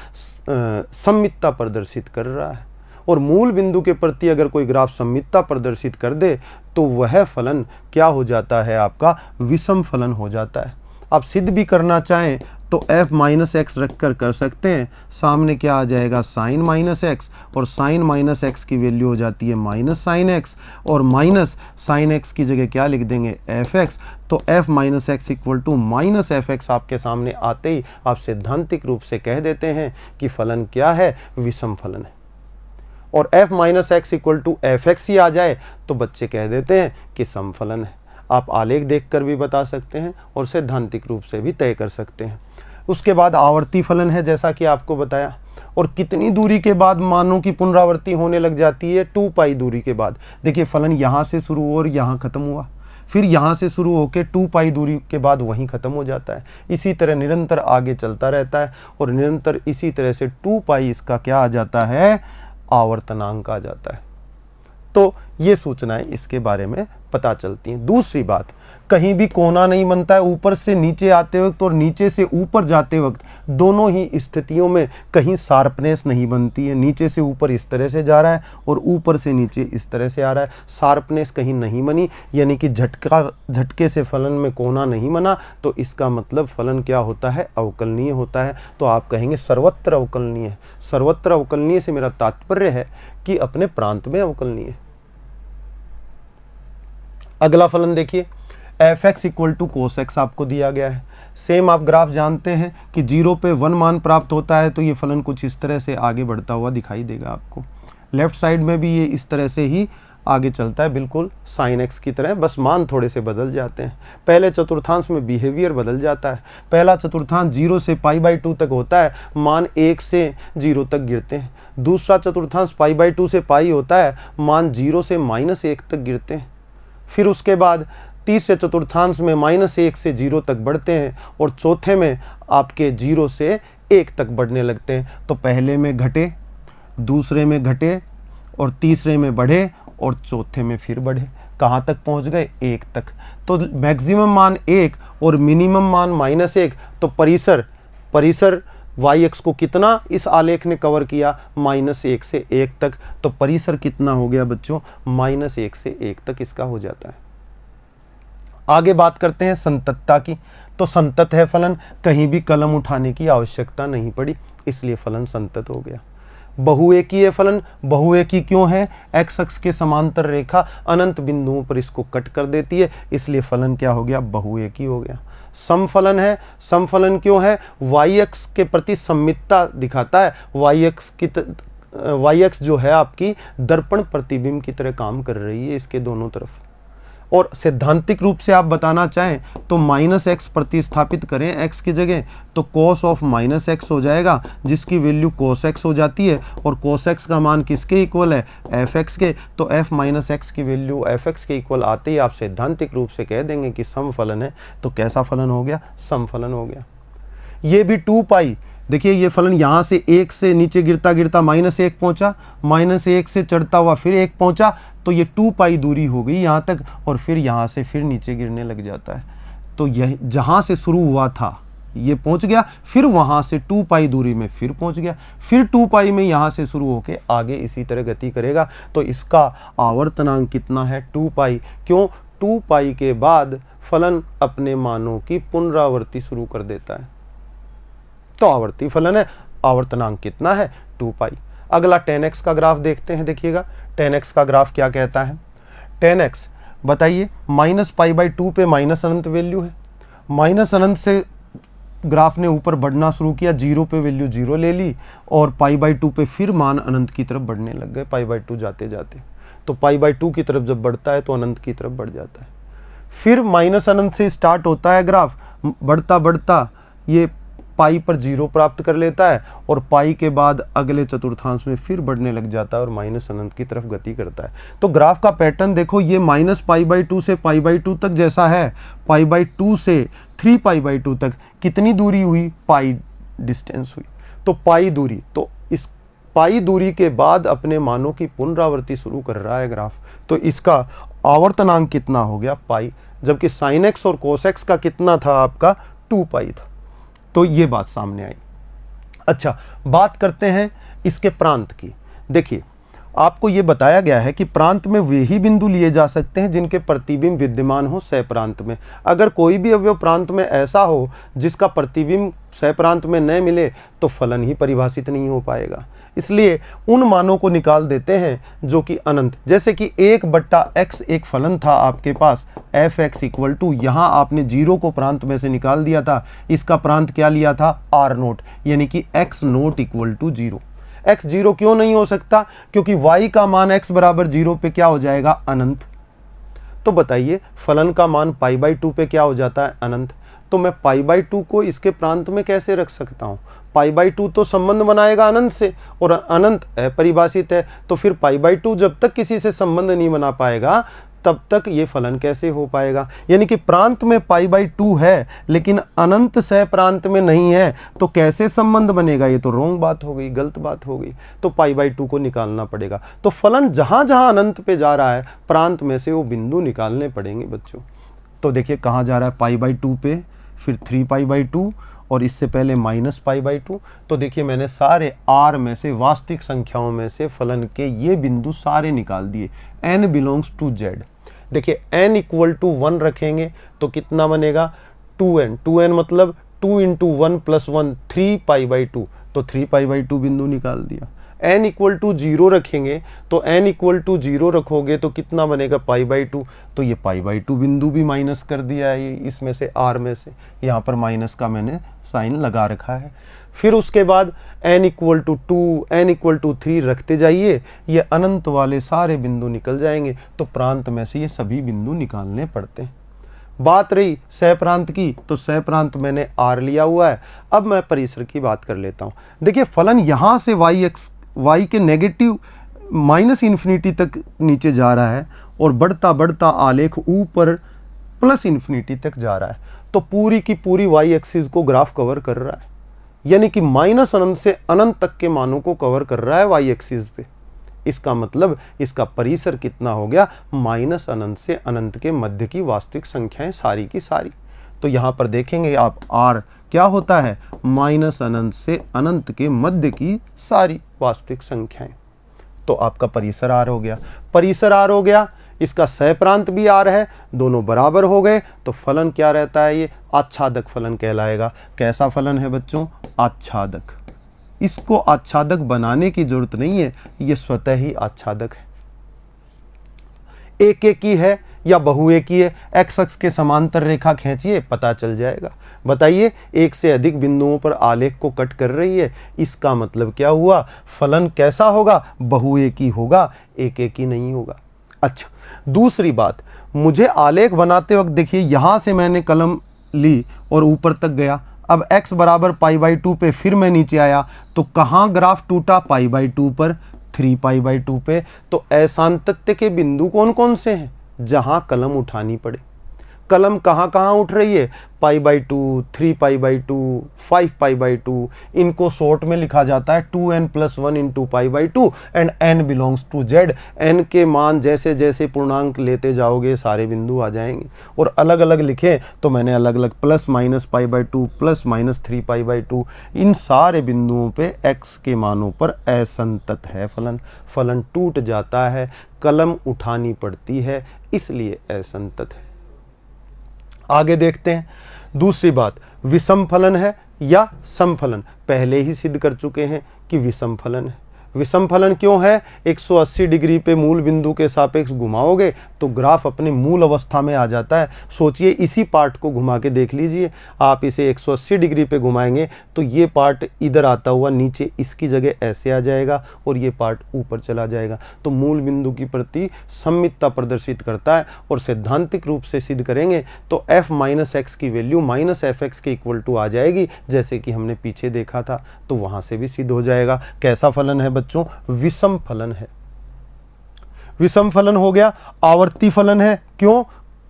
सममितता प्रदर्शित कर रहा है। और मूल बिंदु के प्रति अगर कोई ग्राफ सममितता प्रदर्शित कर दे तो वह फलन क्या हो जाता है? आपका विषम फलन हो जाता है। आप सिद्ध भी करना चाहें तो f-x रखकर कर सकते हैं। सामने क्या आ जाएगा? साइन -x, और साइन -x की वैल्यू हो जाती है -sin x, और -sin x की जगह क्या लिख देंगे? fx। तो f-x इक्वल टू -fx आपके सामने आते ही आप सैद्धांतिक रूप से कह देते हैं कि फलन क्या है? विषम फलन है। और f-x इक्वल टू fx ही आ जाए तो बच्चे कह देते हैं कि सम फलन है। आप आलेख देखकर भी बता सकते हैं और सैद्धांतिक रूप से भी तय कर सकते हैं। उसके बाद आवर्ती फलन है, जैसा कि आपको बताया। और कितनी दूरी के बाद मानों की पुनरावृत्ति होने लग जाती है? 2π दूरी के बाद। देखिए फलन यहाँ से शुरू और यहाँ ख़त्म हुआ, फिर यहाँ से शुरू होकर 2π दूरी के बाद वहीं ख़त्म हो जाता है। इसी तरह निरंतर आगे चलता रहता है और निरंतर इसी तरह से 2π इसका क्या आ जाता है? आवर्तनांक आ जाता है। तो ये सूचनाएं इसके बारे में पता चलती हैं। दूसरी बात, कहीं भी कोना नहीं बनता है। ऊपर से नीचे आते वक्त और नीचे से ऊपर जाते वक्त दोनों ही स्थितियों में कहीं शार्पनेस नहीं बनती है। नीचे से ऊपर इस तरह से जा रहा है और ऊपर से नीचे इस तरह से आ रहा है, शार्पनेस कहीं नहीं बनी, यानी कि झटके से फलन में कोना नहीं बना। तो इसका मतलब फलन क्या होता है? अवकलनीय होता है। तो आप कहेंगे सर्वत्र अवकलनीय है। सर्वत्र अवकलनीय से मेरा तात्पर्य है कि अपने प्रांत में अवकलनीय है। अगला फलन देखिए, f(x) equal to cos x आपको दिया गया है। सेम आप ग्राफ जानते हैं कि 0 पे 1 मान प्राप्त होता है, तो ये फलन कुछ इस तरह से आगे बढ़ता हुआ दिखाई देगा आपको। लेफ्ट साइड में भी ये इस तरह से ही आगे चलता है, बिल्कुल sin x की तरह, बस मान थोड़े से बदल जाते हैं। पहले चतुर्थांश में बिहेवियर बदल जाता है। पहला चतुर्थांश 0 से π/2 तक होता है, मान 1 से 0 तक गिरते हैं। दूसरा चतुर्थांश π/2 से π होता है, मान 0 से -1 तक गिरते हैं। फिर उसके बाद तीसरे चतुर्थांश में -1 से 0 तक बढ़ते हैं और चौथे में आपके 0 से 1 तक बढ़ने लगते हैं। तो पहले में घटे, दूसरे में घटे और तीसरे में बढ़े और चौथे में फिर बढ़े। कहाँ तक पहुँच गए? 1 तक। तो मैक्सिमम मान 1 और मिनिमम मान -1। तो परिसर y अक्ष को कितना इस आलेख ने कवर किया? -1 से 1 तक। तो परिसर कितना हो गया बच्चों? -1 से 1 तक इसका हो जाता है। आगे बात करते हैं संततता की। तो संतत है फलन, कहीं भी कलम उठाने की आवश्यकता नहीं पड़ी, इसलिए फलन संतत हो गया। बहुएकी है फलन। बहुएकी क्यों है? x अक्ष के समांतर रेखा अनंत बिंदुओं पर इसको कट कर देती है, इसलिए फलन क्या हो गया? बहुएकी हो गया। समफलन है। समफलन क्यों है? वाई एक्स के प्रति सममितता दिखाता है। वाई एक्स जो है आपकी दर्पण प्रतिबिंब की तरह काम कर रही है इसके दोनों तरफ। और सैद्धांतिक रूप से आप बताना चाहें तो माइनस एक्स प्रतिस्थापित करें एक्स की जगह तो cos ऑफ माइनस एक्स हो जाएगा, जिसकी वैल्यू cos एक्स हो जाती है। और cos एक्स का मान किसके इक्वल है? एफ एक्स के। तो f माइनस एक्स की वैल्यू एफ एक्स के इक्वल आते ही आप सैद्धांतिक रूप से कह देंगे कि समफलन है। तो कैसा फलन हो गया? समफलन हो गया। ये भी 2 पाई, देखिए ये फलन यहाँ से 1 से नीचे गिरता गिरता -1 पहुँचा, -1 से चढ़ता हुआ फिर 1 पहुँचा, तो ये 2 पाई दूरी हो गई यहाँ तक, और फिर यहाँ से फिर नीचे गिरने लग जाता है। तो यह जहाँ से शुरू हुआ था ये पहुँच गया, फिर वहाँ से 2 पाई दूरी में फिर पहुँच गया, फिर 2 पाई में यहाँ से शुरू होके आगे इसी तरह गति करेगा। तो इसका आवर्तनांक कितना है? 2 पाई। क्यों? 2 पाई के बाद फलन अपने मानों की पुनरावृत्ति शुरू कर देता है, तो आवर्ती फलन है। आवर्तनांक कितना है? 2 पाई। अगला 10x का ग्राफ देखते हैं। देखिएगा 10x का ग्राफ क्या कहता है। 10x बताइए, -π/2 पे माइनस अनंत वैल्यू है। माइनस अनंत से ग्राफ ने ऊपर बढ़ना शुरू किया, 0 पे वैल्यू 0 ले ली, और π/2 पे फिर मान अनंत की तरफ बढ़ने लग गए π/2 जाते जाते। तो π/2 की तरफ जब बढ़ता है तो अनंत की तरफ बढ़ जाता है। फिर माइनस अनंत से स्टार्ट होता है ग्राफ, बढ़ता बढ़ता ये पाई पर 0 प्राप्त कर लेता है, और पाई के बाद अगले चतुर्थांश में फिर बढ़ने लग जाता है और माइनस अनंत की तरफ गति करता है। तो ग्राफ का पैटर्न देखो, ये -π/2 से π/2 तक जैसा है, π/2 से 3π/2 तक कितनी दूरी हुई? पाई डिस्टेंस हुई। तो पाई दूरी, तो इस पाई दूरी के बाद अपने मानों की पुनरावृत्ति शुरू कर रहा है ग्राफ। तो इसका आवर्तनांक कितना हो गया? पाई। जबकि साइन एक्स और कोस एक्स का कितना था आपका? 2 पाई था। तो ये बात सामने आई। अच्छा, बात करते हैं इसके प्रांत की। देखिए आपको ये बताया गया है कि प्रांत में वे ही बिंदु लिए जा सकते हैं जिनके प्रतिबिंब विद्यमान हो सहप्रांत में। अगर कोई भी अवयव प्रांत में ऐसा हो जिसका प्रतिबिंब सहप्रांत में न मिले तो फलन ही परिभाषित नहीं हो पाएगा। इसलिए उन मानों को निकाल देते हैं जो कि अनंत, जैसे कि 1/x एक फलन था आपके पास f(x) = यहाँ आपने 0 को प्रांत में से निकाल दिया था, इसका प्रांत क्या लिया था? r0, यानी कि x0 = 0। x 0 क्यों नहीं हो सकता? क्योंकि y का मान x बराबर 0 पे क्या हो जाएगा? अनंत। तो बताइए फलन का मान π/2 पे क्या हो जाता है? अनंत। तो मैं π/2 को इसके प्रांत में कैसे रख सकता हूँ? π/2 तो संबंध बनाएगा अनंत से, और अनंत अपरिभाषित है, तो फिर π/2 जब तक किसी से संबंध नहीं बना पाएगा तब तक ये फलन कैसे हो पाएगा? यानी कि प्रांत में π/2 है लेकिन अनंत सह प्रांत में नहीं है, तो कैसे संबंध बनेगा? ये तो रॉन्ग बात हो गई, गलत बात हो गई। तो π/2 को निकालना पड़ेगा। तो फलन जहाँ जहाँ अनंत पे जा रहा है प्रांत में से वो बिंदु निकालने पड़ेंगे बच्चों। तो देखिए कहाँ जा रहा है? π/2 पे, फिर 3π/2, और इससे पहले -π/2। तो देखिए मैंने सारे r में से, वास्तविक संख्याओं में से फलन के ये बिंदु सारे निकाल दिए। n belongs to z। देखिए n = 1 रखेंगे तो कितना बनेगा? 2n। 2n मतलब 2 × 1 + 1 3π/2, तो 3π/2 बिंदु निकाल दिया। n = 0 रखेंगे तो n = 0 रखोगे तो कितना बनेगा? π/2। तो ये π/2 बिंदु भी माइनस कर दिया है इसमें से, r में से, यहाँ पर माइनस का मैंने साइन लगा रखा है। फिर उसके बाद n = 2, n = 3 रखते जाइए, ये अनंत वाले सारे बिंदु निकल जाएंगे। तो प्रांत में से ये सभी बिंदु निकालने पड़ते हैं। बात रही सह प्रांत की, तो सह प्रांत मैंने r लिया हुआ है। अब मैं परिसर की बात कर लेता हूँ। देखिए फलन यहाँ से y के नेगेटिव -∞ तक नीचे जा रहा है, और बढ़ता बढ़ता आलेख ऊपर +∞ तक जा रहा है। तो पूरी की पूरी y एक्सिस को ग्राफ कवर कर रहा है, यानी कि -अनंत से अनंत तक के मानों को कवर कर रहा है y एक्सिस पे। इसका मतलब इसका परिसर कितना हो गया? -अनंत से अनंत के मध्य की वास्तविक संख्याएं सारी की सारी। तो यहाँ पर देखेंगे आप r क्या होता है? -अनंत से अनंत के मध्य की सारी वास्तविक संख्याएं। तो आपका परिसर r हो गया। परिसर r हो गया, इसका सह प्रांत भी r है, दोनों बराबर हो गए। तो फलन क्या रहता है? ये आच्छादक फलन कहलाएगा। कैसा फलन है बच्चों? आच्छादक। इसको आच्छादक बनाने की जरूरत नहीं है, ये स्वतः ही आच्छादक है। एक एक ही है, या बहुएकीय एक्स अक्ष के समांतर रेखा खींचिए, पता चल जाएगा। बताइए, एक से अधिक बिंदुओं पर आलेख को कट कर रही है, इसका मतलब क्या हुआ, फलन कैसा होगा, बहुएकी होगा, एकेकी नहीं होगा। अच्छा, दूसरी बात, मुझे आलेख बनाते वक्त देखिए यहाँ से मैंने कलम ली और ऊपर तक गया, अब x बराबर π/2 पे फिर मैं नीचे आया, तो कहाँ ग्राफ टूटा, π/2 पर, 3π/2 पे। तो असांतत्य के बिंदु कौन कौन से हैं, जहाँ कलम उठानी पड़े। कलम कहाँ कहाँ उठ रही है, π/2, 3π/2, 5π/2। इनको शॉर्ट में लिखा जाता है 2n+1 × π/2 and n belongs to z। n के मान जैसे जैसे पूर्णांक लेते जाओगे सारे बिंदु आ जाएंगे। और अलग अलग लिखे तो मैंने अलग अलग +-π/2, +-3π/2, इन सारे बिंदुओं पे x के मानों पर असंतत है फलन। फलन टूट जाता है, कलम उठानी पड़ती है, इसलिए असंतत है। आगे देखते हैं। दूसरी बात, विषम फलन है या समफलन। पहले ही सिद्ध कर चुके हैं कि विषम फलन है। विषम फलन क्यों है, 180 डिग्री पे मूल बिंदु के सापेक्ष घुमाओगे तो ग्राफ अपने मूल अवस्था में आ जाता है। सोचिए, इसी पार्ट को घुमा के देख लीजिए, आप इसे 180 डिग्री पे घुमाएंगे तो ये पार्ट इधर आता हुआ नीचे इसकी जगह ऐसे आ जाएगा और ये पार्ट ऊपर चला जाएगा। तो मूल बिंदु की प्रति सममितता प्रदर्शित करता है। और सैद्धांतिक रूप से सिद्ध करेंगे तो f - x की वैल्यू -fx के इक्वल टू आ जाएगी, जैसे कि हमने पीछे देखा था, तो वहाँ से भी सिद्ध हो जाएगा। कैसा फलन है बच्चों, विषम फलन है। विषम फलन हो गया। आवर्ती फलन है, क्यों,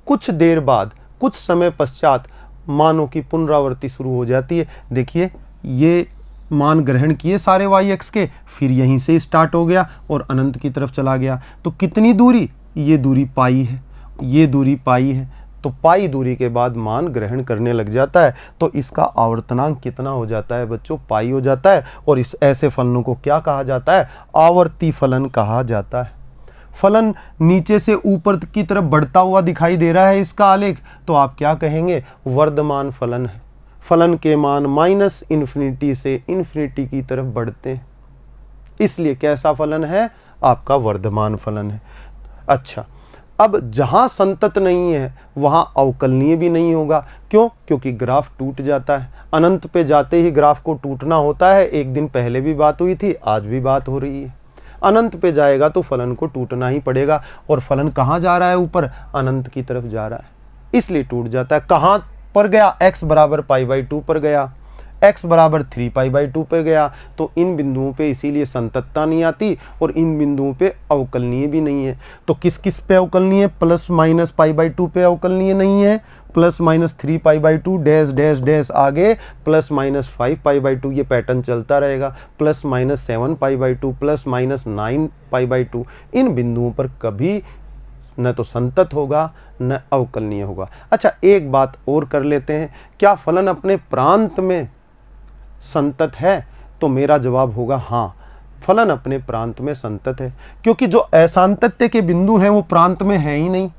कुछ देर बाद, कुछ समय पश्चात मानों की पुनरावृत्ति शुरू हो जाती है। देखिए, ये मान ग्रहण किए सारे y(x) के, फिर यहीं से स्टार्ट हो गया और अनंत की तरफ चला गया। तो कितनी दूरी, ये दूरी पाई है, ये दूरी पाई है, तो पाई दूरी के बाद मान ग्रहण करने लग जाता है। तो इसका आवर्तनांक कितना हो जाता है बच्चों, पाई हो जाता है। और इस ऐसे फलनों को क्या कहा जाता है, आवर्ती फलन कहा जाता है। फलन नीचे से ऊपर की तरफ बढ़ता हुआ दिखाई दे रहा है इसका आलेख, तो आप क्या कहेंगे, वर्धमान फलन है। फलन के मान -∞ से ∞ की तरफ बढ़ते हैं, इसलिए कैसा फलन है, आपका वर्धमान फलन है। अच्छा, अब जहाँ संतत नहीं है वहाँ अवकलनीय भी नहीं होगा। क्यों, क्योंकि ग्राफ टूट जाता है। अनंत पे जाते ही ग्राफ को टूटना होता है। एक दिन पहले भी बात हुई थी, आज भी बात हो रही है। अनंत पे जाएगा तो फलन को टूटना ही पड़ेगा। और फलन कहाँ जा रहा है, ऊपर, अनंत की तरफ जा रहा है, इसलिए टूट जाता है। कहाँ पर गया, x बराबर π/2 पर गया, x बराबर 3π/2 पे गया। तो इन बिंदुओं पे इसीलिए संततता नहीं आती और इन बिंदुओं पे अवकलनीय भी नहीं है। तो किस किस पे अवकलनीय, +-π/2 पे अवकलनीय नहीं है, +-3π/2 डैश डैश डैश आगे, +-5π/2, ये पैटर्न चलता रहेगा, +-7π/2, +-9π/2। इन बिंदुओं पर कभी न तो संतत होगा न अवकलनीय होगा। अच्छा, एक बात और कर लेते हैं, क्या फलन अपने प्रांत में संतत है, तो मेरा जवाब होगा हाँ, फलन अपने प्रांत में संतत है। क्योंकि जो असांतत्य के बिंदु हैं वो प्रांत में है ही नहीं।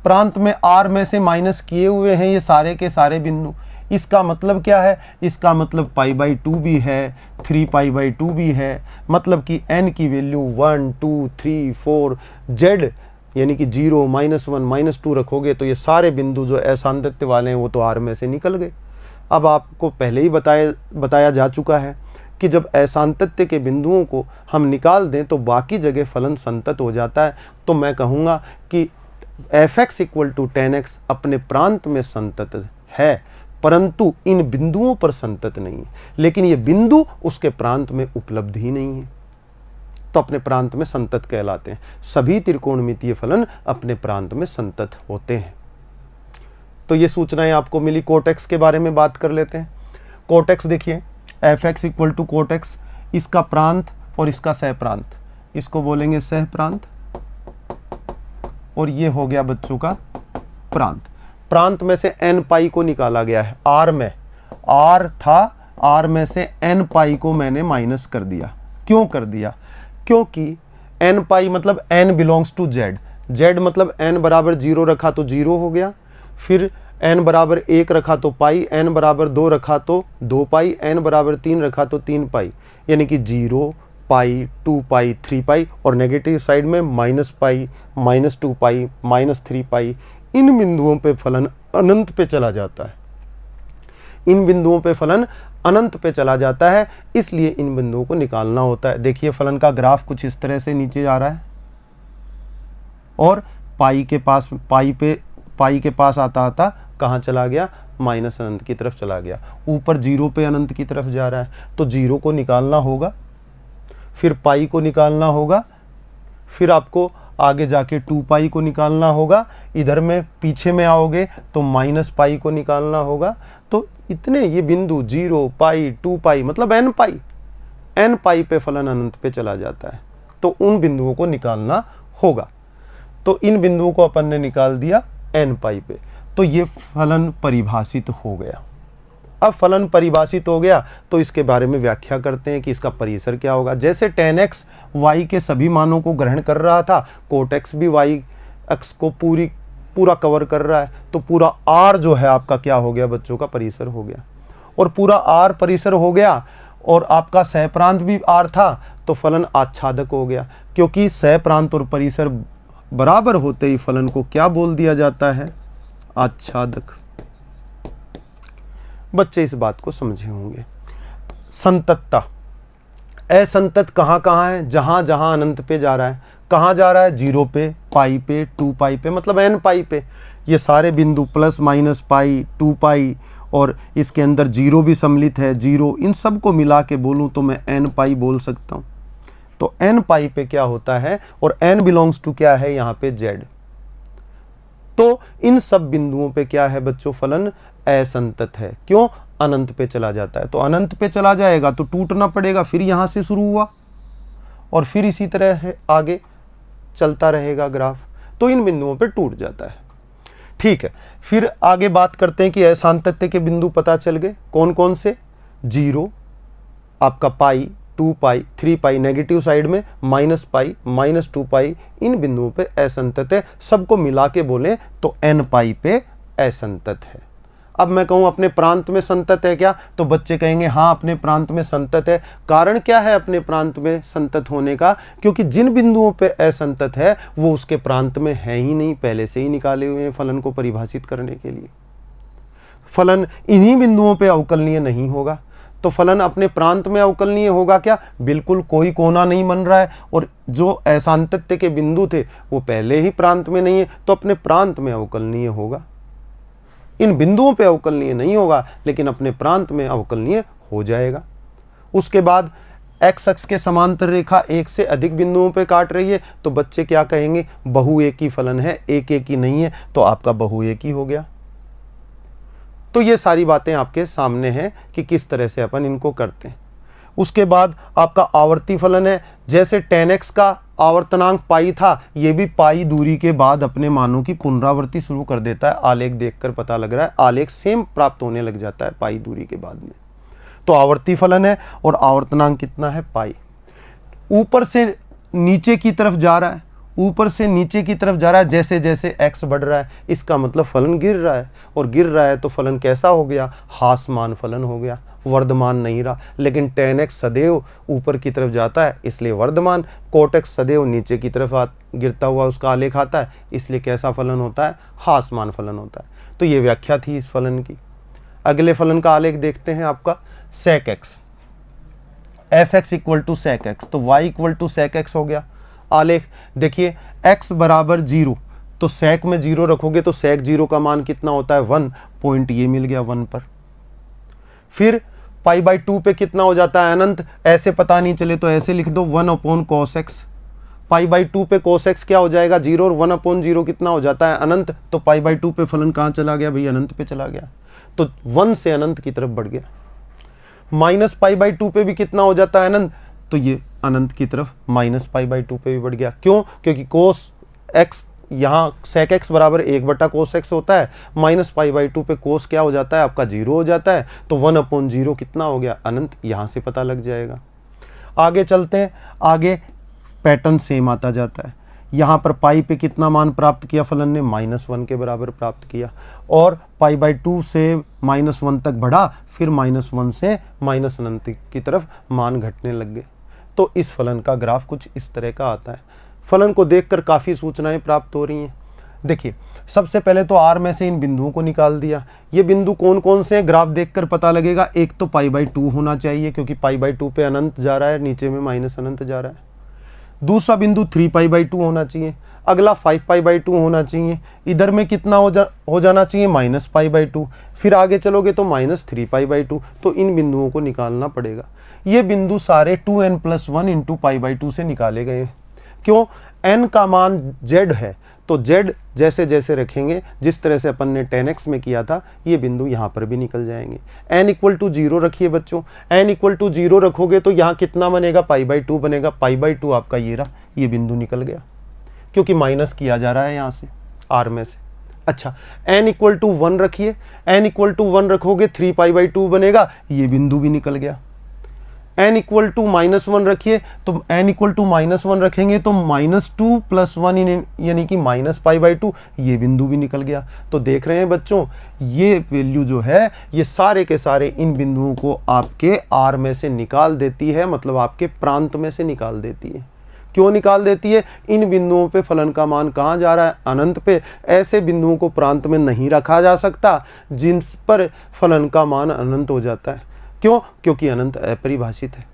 प्रांत में r में से माइनस किए हुए हैं ये सारे के सारे बिंदु। इसका मतलब क्या है, इसका मतलब π/2 भी है, 3π/2 भी है, मतलब कि n की वैल्यू 1, 2, 3, 4, z यानी कि 0, -1, -2 रखोगे तो ये सारे बिंदु जो असांतत्य वाले हैं वो तो r में से निकल गए। अब आपको पहले ही बताया जा चुका है कि जब असांतत्य के बिंदुओं को हम निकाल दें तो बाकी जगह फलन संतत हो जाता है। तो मैं कहूँगा कि f(x = 10x) अपने प्रांत में संतत है, परंतु इन बिंदुओं पर संतत नहीं है। लेकिन ये बिंदु उसके प्रांत में उपलब्ध ही नहीं है, तो अपने प्रांत में संतत कहलाते हैं। सभी त्रिकोणमितीय फलन अपने प्रांत में संतत होते हैं। तो ये सूचनाएं आपको मिली। कोट-x के बारे में बात कर लेते हैं। कोट-x देखिए, f(x = कोट-x), इसका प्रांत और इसका सहप्रांत, इसको बोलेंगे सहप्रांत, और ये हो गया बच्चों का प्रांत। प्रांत में से n को निकाला गया है, r में r था, r में से n को मैंने माइनस कर दिया। क्यों कर दिया, क्योंकि n मतलब n belongs to z, z मतलब n बराबर 0 रखा तो 0 हो गया, फिर n बराबर 1 रखा तो पाई, n बराबर 2 रखा तो 2 पाई, n बराबर 3 रखा तो 3 पाई, यानी कि 0, पाई, 2 पाई, 3 पाई, और नेगेटिव साइड में माइनस पाई, माइनस 2 पाई, माइनस 3 पाई। इन बिंदुओं पे फलन अनंत पे चला जाता है, इन बिंदुओं पे फलन अनंत पे चला जाता है, इसलिए इन बिंदुओं को निकालना होता है। देखिए फलन का ग्राफ कुछ इस तरह से नीचे जा रहा है और पाई के पास आता आता कहाँ चला गया, माइनस अनंत की तरफ चला गया। ऊपर जीरो पे अनंत की तरफ जा रहा है, तो जीरो को निकालना होगा, फिर पाई को निकालना होगा, फिर आपको आगे जाके 2 पाई को निकालना होगा। इधर में पीछे में आओगे तो माइनस पाई को निकालना होगा। तो इतने ये बिंदु 0 पाई 2 पाई मतलब n पाई पे फलन अनंत पे चला जाता है, तो उन बिंदुओं को निकालना होगा। तो इन बिंदुओं को अपन ने निकाल दिया n पाई पे, तो ये फलन परिभाषित हो गया। अब फलन परिभाषित हो गया तो इसके बारे में व्याख्या करते हैं कि इसका परिसर क्या होगा। जैसे tan x y के सभी मानों को ग्रहण कर रहा था, cot x भी y x को पूरा कवर कर रहा है, तो पूरा r जो है आपका क्या हो गया बच्चों का, परिसर हो गया। और पूरा r परिसर हो गया और आपका सहप्रांत भी r था, तो फलन आच्छादक हो गया। क्योंकि सहप्रांत और परिसर बराबर होते ही फलन को क्या बोल दिया जाता है, आच्छादक। बच्चे इस बात को समझे होंगे। संततता, असंतत कहाँ कहाँ है, जहाँ जहाँ अनंत पे जा रहा है। कहाँ जा रहा है, 0 पे, पाई पे, 2 पाई पे मतलब n पाई पे। ये सारे बिंदु प्लस माइनस पाई, 2 पाई और इसके अंदर 0 भी सम्मिलित है, 0, इन सब को मिला के बोलूँ तो मैं n पाई बोल सकता हूँ। तो n पाई पे क्या होता है, और n बिलोंग्स टू क्या है यहाँ पे, z। तो इन सब बिंदुओं पे क्या है बच्चों, फलन असंतत है। क्यों, अनंत पे चला जाता है। तो अनंत पे चला जाएगा तो टूटना पड़ेगा, फिर यहां से शुरू हुआ और फिर इसी तरह है आगे चलता रहेगा ग्राफ, तो इन बिंदुओं पे टूट जाता है। ठीक है, फिर आगे बात करते हैं कि असांतत्य के बिंदु पता चल गए, कौन कौन से, 0, आपका पाई, 2 पाई, 3 पाई, नेगेटिव साइड में माइनस पाई, माइनस 2 पाई, इन बिंदुओं पे असंतत है। सबको मिला के बोले तो n पाई पे असंतत है। अब मैं कहूँ अपने प्रांत में संतत है क्या, तो बच्चे कहेंगे हाँ अपने प्रांत में संतत है। कारण क्या है अपने प्रांत में संतत होने का, क्योंकि जिन बिंदुओं पे असंतत है वो उसके प्रांत में है ही नहीं, पहले से ही निकाले हुए हैं फलन को परिभाषित करने के लिए। फलन इन्हीं बिंदुओं पे अवकलनीय नहीं होगा, तो फलन अपने प्रांत में अवकलनीय होगा क्या, बिल्कुल कोई कोना नहीं बन रहा है, और जो असांतत्य के बिंदु थे वो पहले ही प्रांत में नहीं है, तो अपने प्रांत में अवकलनीय होगा। इन बिंदुओं पे अवकलनीय नहीं होगा लेकिन अपने प्रांत में अवकलनीय हो जाएगा। उसके बाद एक्स अक्ष के समांतर रेखा एक से अधिक बिंदुओं पे काट रही है, तो बच्चे क्या कहेंगे, बहुएकी फलन है, एक ही नहीं है, तो आपका बहुएकी हो गया। तो ये सारी बातें आपके सामने हैं कि किस तरह से अपन इनको करते हैं। उसके बाद आपका आवर्ती फलन है, जैसे tan x का आवर्तनांक पाई था, ये भी पाई दूरी के बाद अपने मानों की पुनरावृत्ति शुरू कर देता है। आलेख देखकर पता लग रहा है, आलेख सेम प्राप्त होने लग जाता है पाई दूरी के बाद में। तो आवर्ती फलन है और आवर्तनांक कितना है, पाई। ऊपर से नीचे की तरफ जा रहा है, ऊपर से नीचे की तरफ जा रहा है, जैसे जैसे x बढ़ रहा है, इसका मतलब फलन गिर रहा है, और गिर रहा है तो फलन कैसा हो गया, हासमान फलन हो गया, वर्धमान नहीं रहा। लेकिन tan x सदैव ऊपर की तरफ जाता है इसलिए वर्धमान, cot x सदैव नीचे की तरफ गिरता हुआ उसका आलेख आता है, इसलिए कैसा फलन होता है, हासमान फलन होता है। तो ये व्याख्या थी इस फलन की। अगले फलन का आलेख देखते हैं आपका sec x, f(x) = sec x, तो y = sec x हो गया। आलेख देखिए x बराबर 0, तो sec में 0 रखोगे तो sec 0 का मान कितना होता है, 1, पॉइंट ये मिल गया 1 पर। फिर π/2 पे कितना हो जाता है, अनंत। ऐसे पता नहीं चले तो ऐसे लिख दो 1/cos x। π/2 पे cos x क्या हो जाएगा, 0, और 1/0 कितना हो जाता है, अनंत। तो π/2 पे फलन कहाँ चला गया भाई, अनंत पे चला गया, तो 1 से अनंत की तरफ बढ़ गया। माइनस π/2 पे भी कितना हो जाता है, अनंत, तो ये अनंत की तरफ माइनस π/2 पे भी बढ़ गया। क्यों, क्योंकि cos x यहाँ sec x बराबर 1/cos x होता है, माइनस π/2 पे cos क्या हो जाता है आपका, 0 हो जाता है, तो 1/0 कितना हो गया, अनंत। यहाँ से पता लग जाएगा। आगे चलते हैं, आगे पैटर्न सेम आता जाता है। यहाँ पर पाई पे कितना मान प्राप्त किया फलन ने, -1 के बराबर प्राप्त किया, और π/2 से -1 तक बढ़ा, फिर -1 से माइनस अनंत की तरफ मान घटने लग गए। तो इस फलन का ग्राफ कुछ इस तरह का आता है। फलन को देखकर काफ़ी सूचनाएं प्राप्त हो रही हैं। देखिए, सबसे पहले तो आर में से इन बिंदुओं को निकाल दिया। ये बिंदु कौन कौन से हैं ग्राफ देखकर पता लगेगा। एक तो π/2 होना चाहिए, क्योंकि π/2 पे अनंत जा रहा है, नीचे में माइनस अनंत जा रहा है। दूसरा बिंदु 3π/2 होना चाहिए। अगला 5π/2 होना चाहिए। इधर में कितना हो जाना चाहिए, -π/2। फिर आगे चलोगे तो -3π/2। तो इन बिंदुओं को निकालना पड़ेगा। ये बिंदु सारे 2n+1 × π/2 से निकाले गए हैं। क्यों? n का मान z है, तो z जैसे जैसे रखेंगे, जिस तरह से अपन ने 10x में किया था, ये बिंदु यहाँ पर भी निकल जाएंगे। n = 0 रखिए बच्चों। n = 0 रखोगे तो यहाँ कितना बनेगा, π/2 बनेगा। π/2 आपका ये रहा, ये बिंदु निकल गया, क्योंकि माइनस किया जा रहा है यहाँ से r में से। अच्छा, n = 1 रखिए। n = 1 रखोगे 3π/2 बनेगा, ये बिंदु भी निकल गया। n = -1 रखिए, तो n = -1 रखेंगे तो -2 + 1 यानी कि -π/2, ये बिंदु भी निकल गया। तो देख रहे हैं बच्चों, ये वैल्यू जो है ये सारे के सारे इन बिंदुओं को आपके r में से निकाल देती है, मतलब आपके प्रांत में से निकाल देती है। क्यों निकाल देती है? इन बिंदुओं पे फलन का मान कहाँ जा रहा है, अनंत पे। ऐसे बिंदुओं को प्रांत में नहीं रखा जा सकता जिन पर फलन का मान अनंत हो जाता है। क्यों? क्योंकि अनंत अपरिभाषित है।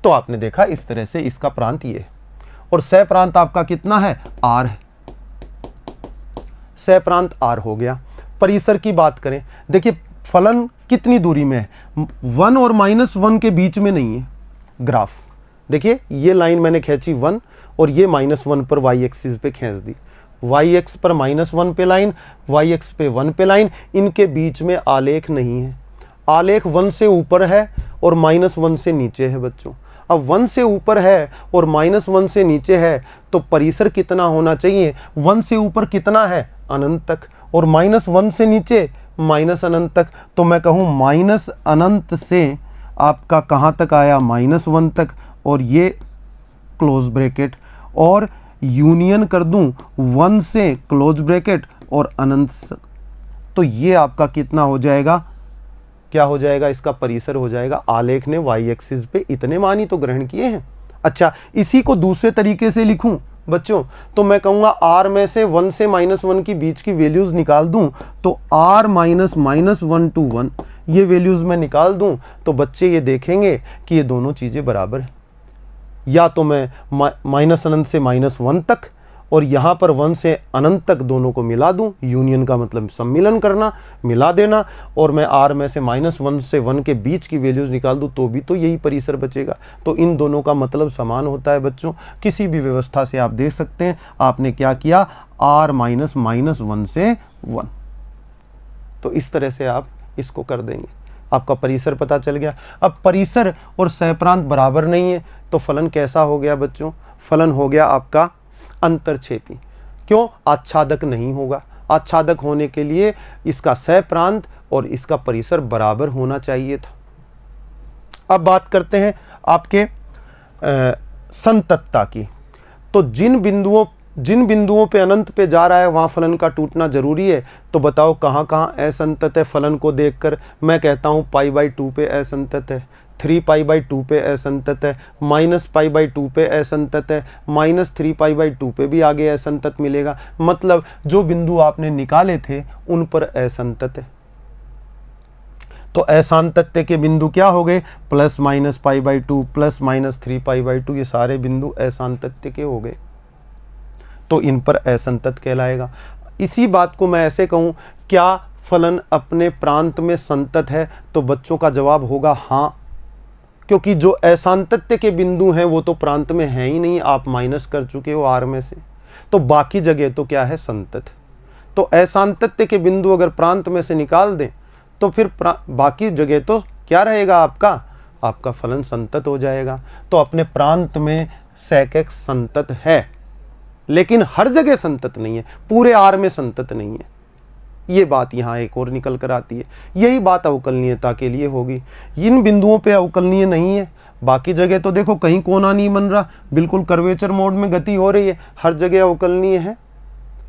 तो आपने देखा इस तरह से इसका प्रांत ये है, और सह प्रांत आपका कितना है, r है। सह प्रांत r हो गया। परिसर की बात करें, देखिए फलन कितनी दूरी में है, 1 और -1 के बीच में नहीं है ग्राफ। देखिए ये लाइन मैंने खींची 1 और ये -1 पर y एक्सिस पे खींच दी। y एक्स पर -1 पे लाइन, y एक्स पे 1 पे लाइन, इनके बीच में आलेख नहीं है। आलेख 1 से ऊपर है और -1 से नीचे है बच्चों। अब 1 से ऊपर है और -1 से नीचे है, तो परिसर कितना होना चाहिए, 1 से ऊपर कितना है, अनंत तक, और -1 से नीचे माइनस अनंत तक। तो मैं कहूँ माइनस अनंत से आपका कहाँ तक आया, -1 तक, और ये क्लोज ब्रैकेट, और यूनियन कर दूं 1 से क्लोज ब्रैकेट और अनंत। तो ये आपका कितना हो जाएगा, क्या हो जाएगा, इसका परिसर हो जाएगा। आलेख ने y एक्सिस पे इतने मान ही तो ग्रहण किए हैं। अच्छा, इसी को दूसरे तरीके से लिखूं बच्चों, तो मैं कहूँगा r में से 1 से -1 की बीच की वैल्यूज़ निकाल दूं, तो r -1 to 1 ये वैल्यूज़ मैं निकाल दूं, तो बच्चे ये देखेंगे कि ये दोनों चीज़ें बराबर हैं। या तो मैं माइनस अनंत से -1 तक और यहाँ पर 1 से अनंत तक दोनों को मिला दूं, यूनियन का मतलब सम्मिलन करना, मिला देना, और मैं r में से -1 से 1 के बीच की वैल्यूज़ निकाल दूं, तो भी तो यही परिसर बचेगा। तो इन दोनों का मतलब समान होता है बच्चों। किसी भी व्यवस्था से आप देख सकते हैं, आपने क्या किया, r -1 से 1। तो इस तरह से आप इसको कर देंगे, आपका परिसर पता चल गया। अब परिसर और सहप्रांत बराबर नहीं है, तो फलन कैसा हो गया बच्चों, फलन हो गया आपका अंतरछेपी। क्यों? आच्छादक नहीं होगा। आच्छादक होने के लिए इसका सहप्रांत और इसका परिसर बराबर होना चाहिए था। अब बात करते हैं आपके संततता की। तो जिन बिंदुओं पे अनंत पे जा रहा है वहाँ फलन का टूटना जरूरी है। तो बताओ कहाँ कहाँ असंतत है। फलन को देखकर मैं कहता हूँ π/2 पे असंतत है, 3π/2 पे असंतत है, -π/2 पे असंतत है, -3π/2 पे भी आगे असंतत मिलेगा। मतलब जो बिंदु आपने निकाले थे उन पर असंतत है। तो असांतत्य के बिंदु क्या हो गए, +-π/2 +-3π/2, ये सारे बिंदु असांतत्य के हो गए, तो इन पर असंतत कहलाएगा। इसी बात को मैं ऐसे कहूँ, क्या फलन अपने प्रांत में संतत है, तो बच्चों का जवाब होगा हाँ, क्योंकि जो असांतत्य के बिंदु हैं वो तो प्रांत में हैं ही नहीं, आप माइनस कर चुके हो r में से, तो बाकी जगह तो क्या है, संतत है। तो असांतत्य के बिंदु अगर प्रांत में से निकाल दें तो फिर बाकी जगह तो क्या रहेगा, आपका फलन संतत हो जाएगा। तो अपने प्रांत में sec x संतत है, लेकिन हर जगह संतत नहीं है, पूरे r में संतत नहीं है। ये बात यहाँ एक और निकल कर आती है। यही बात अवकलनीयता के लिए होगी। इन बिंदुओं पे अवकलनीय नहीं है, बाकी जगह तो देखो कहीं कोना नहीं बन रहा, बिल्कुल कर्वेचर मोड में गति हो रही है, हर जगह अवकलनीय है,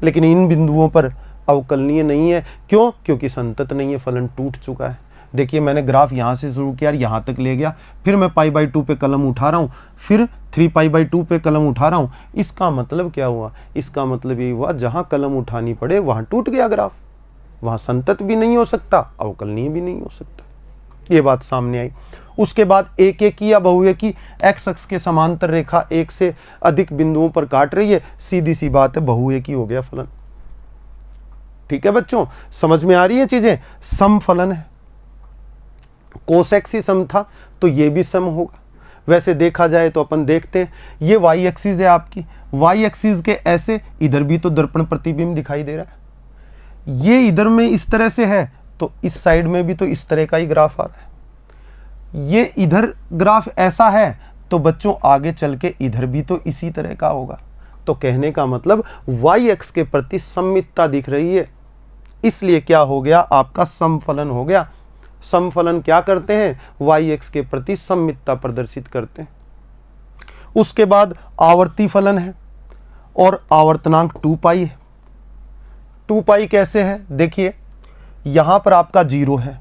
लेकिन इन बिंदुओं पर अवकलनीय नहीं है। क्यों? क्योंकि संतत नहीं है, फलन टूट चुका है। देखिए मैंने ग्राफ यहाँ से शुरू किया, यहाँ तक ले गया, फिर मैं π/2 पे कलम उठा रहा हूँ, फिर 3π/2 पे कलम उठा रहा हूँ। इसका मतलब क्या हुआ? इसका मतलब ये हुआ जहाँ कलम उठानी पड़े वहाँ टूट गया ग्राफ, वहाँ संतत भी नहीं हो सकता, अवकलनीय भी नहीं हो सकता। ये बात सामने आई। उसके बाद एक एक की या बहुए की एक्स अक्ष के समांतर रेखा एक से अधिक बिंदुओं पर काट रही है, सीधी सी बात है बहुए की हो गया फलन। ठीक है बच्चों, समझ में आ रही है चीजें? सम फलन है, कोस एक्स ही सम था तो ये भी सम होगा। वैसे देखा जाए तो अपन देखते हैं, ये वाई एक्सिस है आपकी, वाई एक्सिस के ऐसे इधर भी तो दर्पण प्रतिबिंब दिखाई दे रहा है, ये इधर में इस तरह से है तो इस साइड में भी तो इस तरह का ही ग्राफ आ रहा है। ये इधर ग्राफ ऐसा है तो बच्चों आगे चल के इधर भी तो इसी तरह का होगा। तो कहने का मतलब वाई एक्स के प्रति सममितता दिख रही है, इसलिए क्या हो गया? आपका समफलन हो गया। समफलन क्या करते हैं? वाई एक्स के प्रति सममितता प्रदर्शित करते हैं। उसके बाद आवर्ती फलन है और आवर्तनांक 2π है। 2π कैसे है? देखिए यहां पर आपका 0 है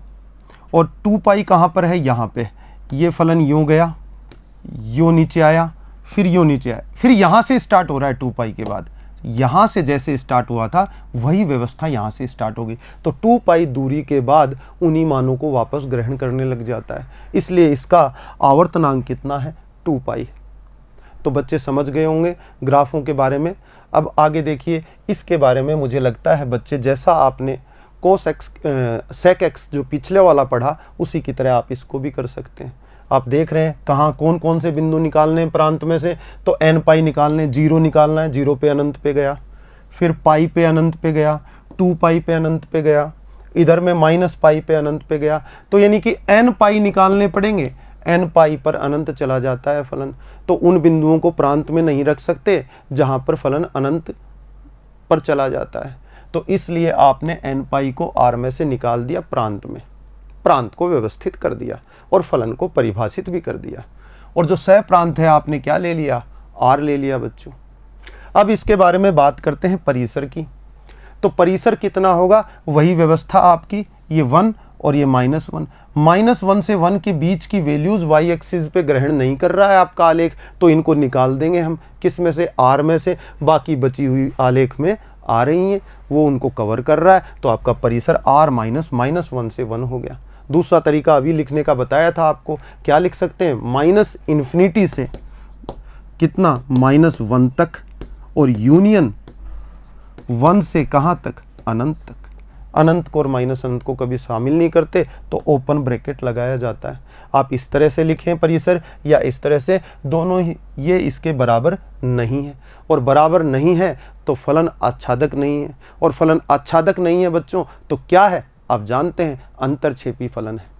और 2π कहां पर है? यहां पे। ये फलन यूं गया, यूं नीचे आया, फिर यूं नीचे आया, फिर यहां से स्टार्ट हो रहा है 2π के बाद। यहां से जैसे स्टार्ट हुआ था वही व्यवस्था यहां से स्टार्ट होगी। तो 2π दूरी के बाद उन्हीं मानों को वापस ग्रहण करने लग जाता है, इसलिए इसका आवर्तनांक कितना है? 2π। तो बच्चे समझ गए होंगे ग्राफों के बारे में। अब आगे देखिए, इसके बारे में मुझे लगता है बच्चे जैसा आपने कोस एक्स सेक एक्स जो पिछले वाला पढ़ा उसी की तरह आप इसको भी कर सकते हैं। आप देख रहे हैं कहाँ कौन कौन से बिंदु निकालने हैं प्रांत में से, तो nπ निकालने, 0 निकालना है, 0 पे अनंत पे गया, फिर पाई पे अनंत पे गया, 2π पे अनंत पे गया, इधर में -π पे अनंत पे गया। तो यानी कि nπ निकालने पड़ेंगे, nπ पर अनंत चला जाता है फलन। तो उन बिंदुओं को प्रांत में नहीं रख सकते जहाँ पर फलन अनंत पर चला जाता है, तो इसलिए आपने nπ को r में से निकाल दिया प्रांत में, प्रांत को व्यवस्थित कर दिया और फलन को परिभाषित भी कर दिया। और जो सह प्रांत है आपने क्या ले लिया? आर ले लिया बच्चों। अब इसके बारे में बात करते हैं परिसर की। तो परिसर कितना होगा? वही व्यवस्था आपकी, ये 1 और ये -1। -1 से 1 के बीच की वैल्यूज वाई एक्सिस पे ग्रहण नहीं कर रहा है आपका आलेख, तो इनको निकाल देंगे हम। किस में से? आर में से। बाकी बची हुई आलेख में आ रही हैं वो उनको कवर कर रहा है, तो आपका परिसर r -1 से 1 हो गया। दूसरा तरीका अभी लिखने का बताया था आपको, क्या लिख सकते हैं? -∞ से कितना? -1 तक, और यूनियन 1 से कहाँ तक? अनंत तक। अनंत को और माइनस अनंत को कभी शामिल नहीं करते, तो ओपन ब्रैकेट लगाया जाता है। आप इस तरह से लिखें परिसर या इस तरह से, दोनों ही ये इसके बराबर नहीं है, और बराबर नहीं है तो फलन आच्छादक नहीं है, और फलन आच्छादक नहीं है बच्चों तो क्या है? आप जानते हैं, अंतरछेपी फलन है।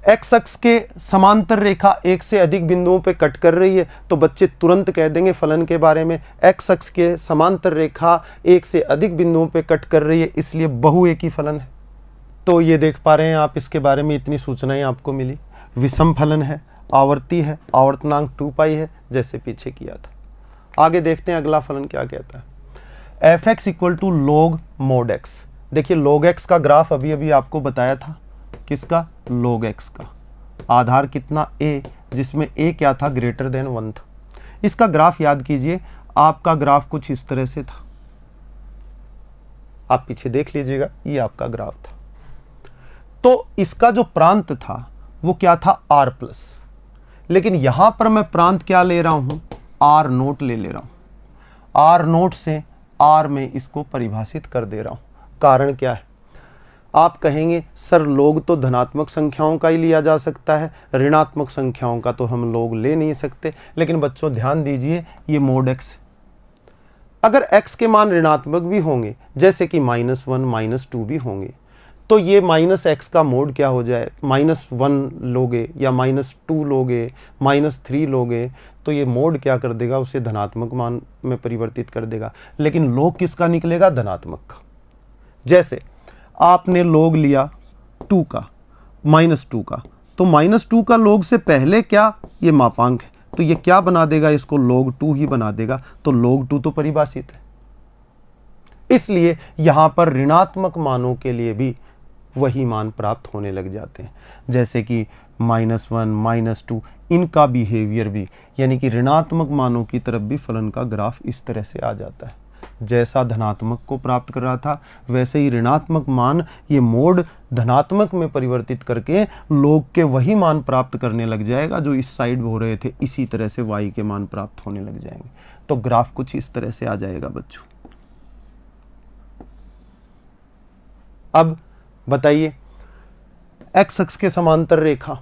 एक्स अक्ष के समांतर रेखा एक से अधिक बिंदुओं पे कट कर रही है, तो बच्चे तुरंत कह देंगे फलन के बारे में, एक्स अक्ष के समांतर रेखा एक से अधिक बिंदुओं पे कट कर रही है, इसलिए बहुएकी फलन है। तो ये देख पा रहे हैं आप, इसके बारे में इतनी सूचनाएं आपको मिली। विषम फलन है, आवर्ती है, आवर्तनांक 2π है, जैसे पीछे किया था। आगे देखते हैं अगला फलन क्या कहता है। F x equal to log mod x। देखिए log x का ग्राफ अभी अभी आपको बताया था, किसका? log x का। आधार कितना? a, जिसमें a क्या था? ग्रेटर देन 1 था। इसका ग्राफ याद कीजिए, आपका ग्राफ कुछ इस तरह से था, आप पीछे देख लीजिएगा, ये आपका ग्राफ था। तो इसका जो प्रांत था वो क्या था? r प्लस, लेकिन यहां पर मैं प्रांत क्या ले रहा हूं? r0 ले रहा हूं। r0 से r में इसको परिभाषित कर दे रहा हूं। कारण क्या है? आप कहेंगे सर log तो धनात्मक संख्याओं का ही लिया जा सकता है, ऋणात्मक संख्याओं का तो हम log ले नहीं सकते। लेकिन बच्चों ध्यान दीजिए, ये mod x है। अगर x के मान ऋणात्मक भी होंगे, जैसे कि -1 -2 भी होंगे, तो ये -x का मोड क्या हो जाए? -1 लोगे या -2 लोगे, -3 लोगे, तो ये मोड क्या कर देगा? उसे धनात्मक मान में परिवर्तित कर देगा। लेकिन log किसका निकलेगा? धनात्मक का। जैसे आपने log लिया 2 का, -2 का, तो -2 का log से पहले क्या? ये मापांक है, तो ये क्या बना देगा? इसको log 2 ही बना देगा। तो log 2 तो परिभाषित है, इसलिए यहां पर ऋणात्मक मानों के लिए भी वही मान प्राप्त होने लग जाते हैं। जैसे कि -1, -2, इनका बिहेवियर भी, यानी कि ऋणात्मक मानों की तरफ भी फलन का ग्राफ इस तरह से आ जाता है। जैसा धनात्मक को प्राप्त कर रहा था वैसे ही ऋणात्मक मान ये मोड धनात्मक में परिवर्तित करके लोग के वही मान प्राप्त करने लग जाएगा जो इस साइड हो रहे थे। इसी तरह से y के मान प्राप्त होने लग जाएंगे। तो ग्राफ कुछ इस तरह से आ जाएगा बच्चों। अब बताइए, x अक्ष के समांतर रेखा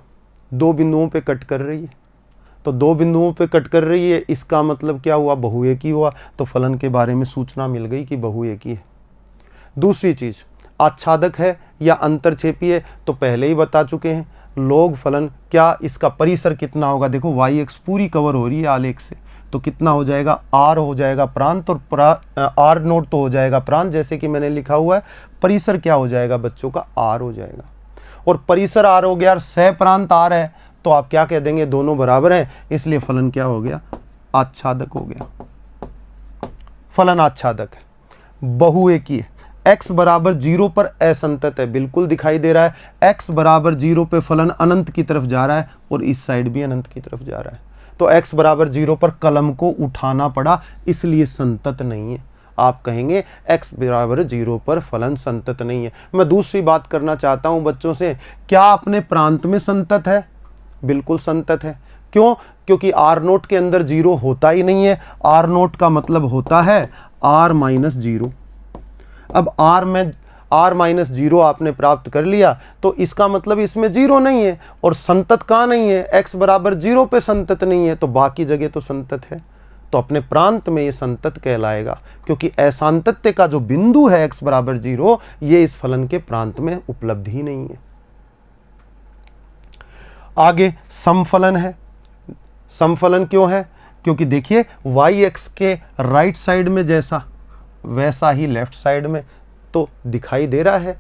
दो बिंदुओं पे कट कर रही है, तो दो बिंदुओं पे कट कर रही है, इसका मतलब क्या हुआ, बहुएकी हुआ। तो फलन के बारे में सूचना मिल गई कि बहुएकी है। दूसरी चीज, आच्छादक है या अंतरछेपी है, तो पहले ही बता चुके हैं। लॉग फलन, क्या इसका परिसर कितना होगा, देखो y अक्ष पूरी कवर हो रही है आलेख से, तो कितना हो जाएगा, r हो जाएगा प्रांत, और r नोट तो हो जाएगा प्रांत, जैसे कि मैंने लिखा हुआ है। परिसर क्या हो जाएगा बच्चों का, r हो जाएगा, और परिसर r हो गया और सह प्रांत r है, तो आप क्या कह देंगे, दोनों बराबर हैं, इसलिए फलन क्या हो गया, आच्छादक हो गया। फलन आच्छादक है, बहुएकी है। x बराबर 0 पर असंतत है, बिल्कुल दिखाई दे रहा है। x बराबर 0 पे फलन अनंत की तरफ जा रहा है और इस साइड भी अनंत की तरफ जा रहा है, तो x बराबर 0 पर कलम को उठाना पड़ा, इसलिए संतत नहीं है। आप कहेंगे x बराबर 0 पर फलन संतत नहीं है। मैं दूसरी बात करना चाहता हूं बच्चों से, क्या अपने प्रांत में संतत है, बिल्कुल संतत है। क्यों, क्योंकि r नोट के अंदर 0 होता ही नहीं है। r नोट का मतलब होता है r-0। अब r-0 आपने प्राप्त कर लिया, तो इसका मतलब इसमें 0 नहीं है, और संतत कहाँ नहीं है, x बराबर 0 पे संतत नहीं है, तो बाकी जगह तो संतत है। तो अपने प्रांत में ये संतत कहलाएगा, क्योंकि असांतत्य का जो बिंदु है x बराबर 0, ये इस फलन के प्रांत में उपलब्ध ही नहीं है। आगे समफलन है। समफलन क्यों है, क्योंकि देखिए y अक्ष के राइट साइड में जैसा वैसा ही लेफ्ट साइड में तो दिखाई दे रहा है।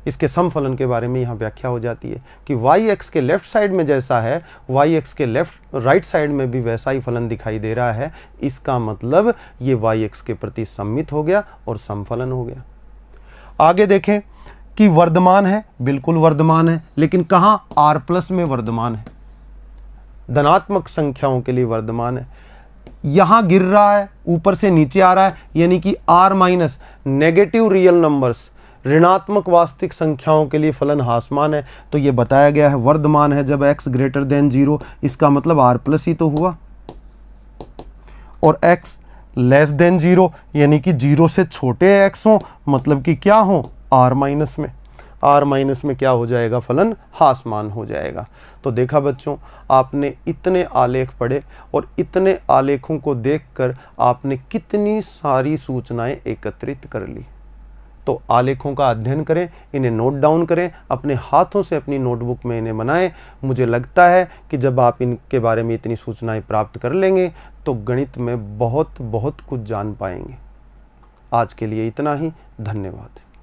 इसके समफलन के बारे में यहाँ व्याख्या हो जाती है कि y अक्ष के लेफ्ट साइड में जैसा है, y अक्ष के राइट साइड में भी वैसा ही फलन दिखाई दे रहा है। इसका मतलब ये y अक्ष के प्रति सममित हो गया और समफलन हो गया। आगे देखें कि वर्धमान है, बिल्कुल वर्धमान है, लेकिन कहाँ, r+ में वर्धमान है, धनात्मक संख्याओं के लिए वर्धमान है। यहां गिर रहा है, ऊपर से नीचे आ रहा है, यानी कि r- नेगेटिव रियल नंबर्स, ऋणात्मक वास्तविक संख्याओं के लिए फलन हासमान है। तो ये बताया गया है वर्धमान है जब x ग्रेटर देन 0, इसका मतलब r+ ही तो हुआ, और x लेस देन 0 यानी कि 0 से छोटे x हो, मतलब कि क्या हो, r- में। r- में क्या हो जाएगा, फलन हासमान हो जाएगा। तो देखा बच्चों, आपने इतने आलेख पढ़े और इतने आलेखों को देखकर आपने कितनी सारी सूचनाएं एकत्रित कर ली। तो आलेखों का अध्ययन करें, इन्हें नोट डाउन करें, अपने हाथों से अपनी नोटबुक में इन्हें बनाएं। मुझे लगता है कि जब आप इनके बारे में इतनी सूचनाएं प्राप्त कर लेंगे तो गणित में बहुत बहुत कुछ जान पाएंगे। आज के लिए इतना ही, धन्यवाद।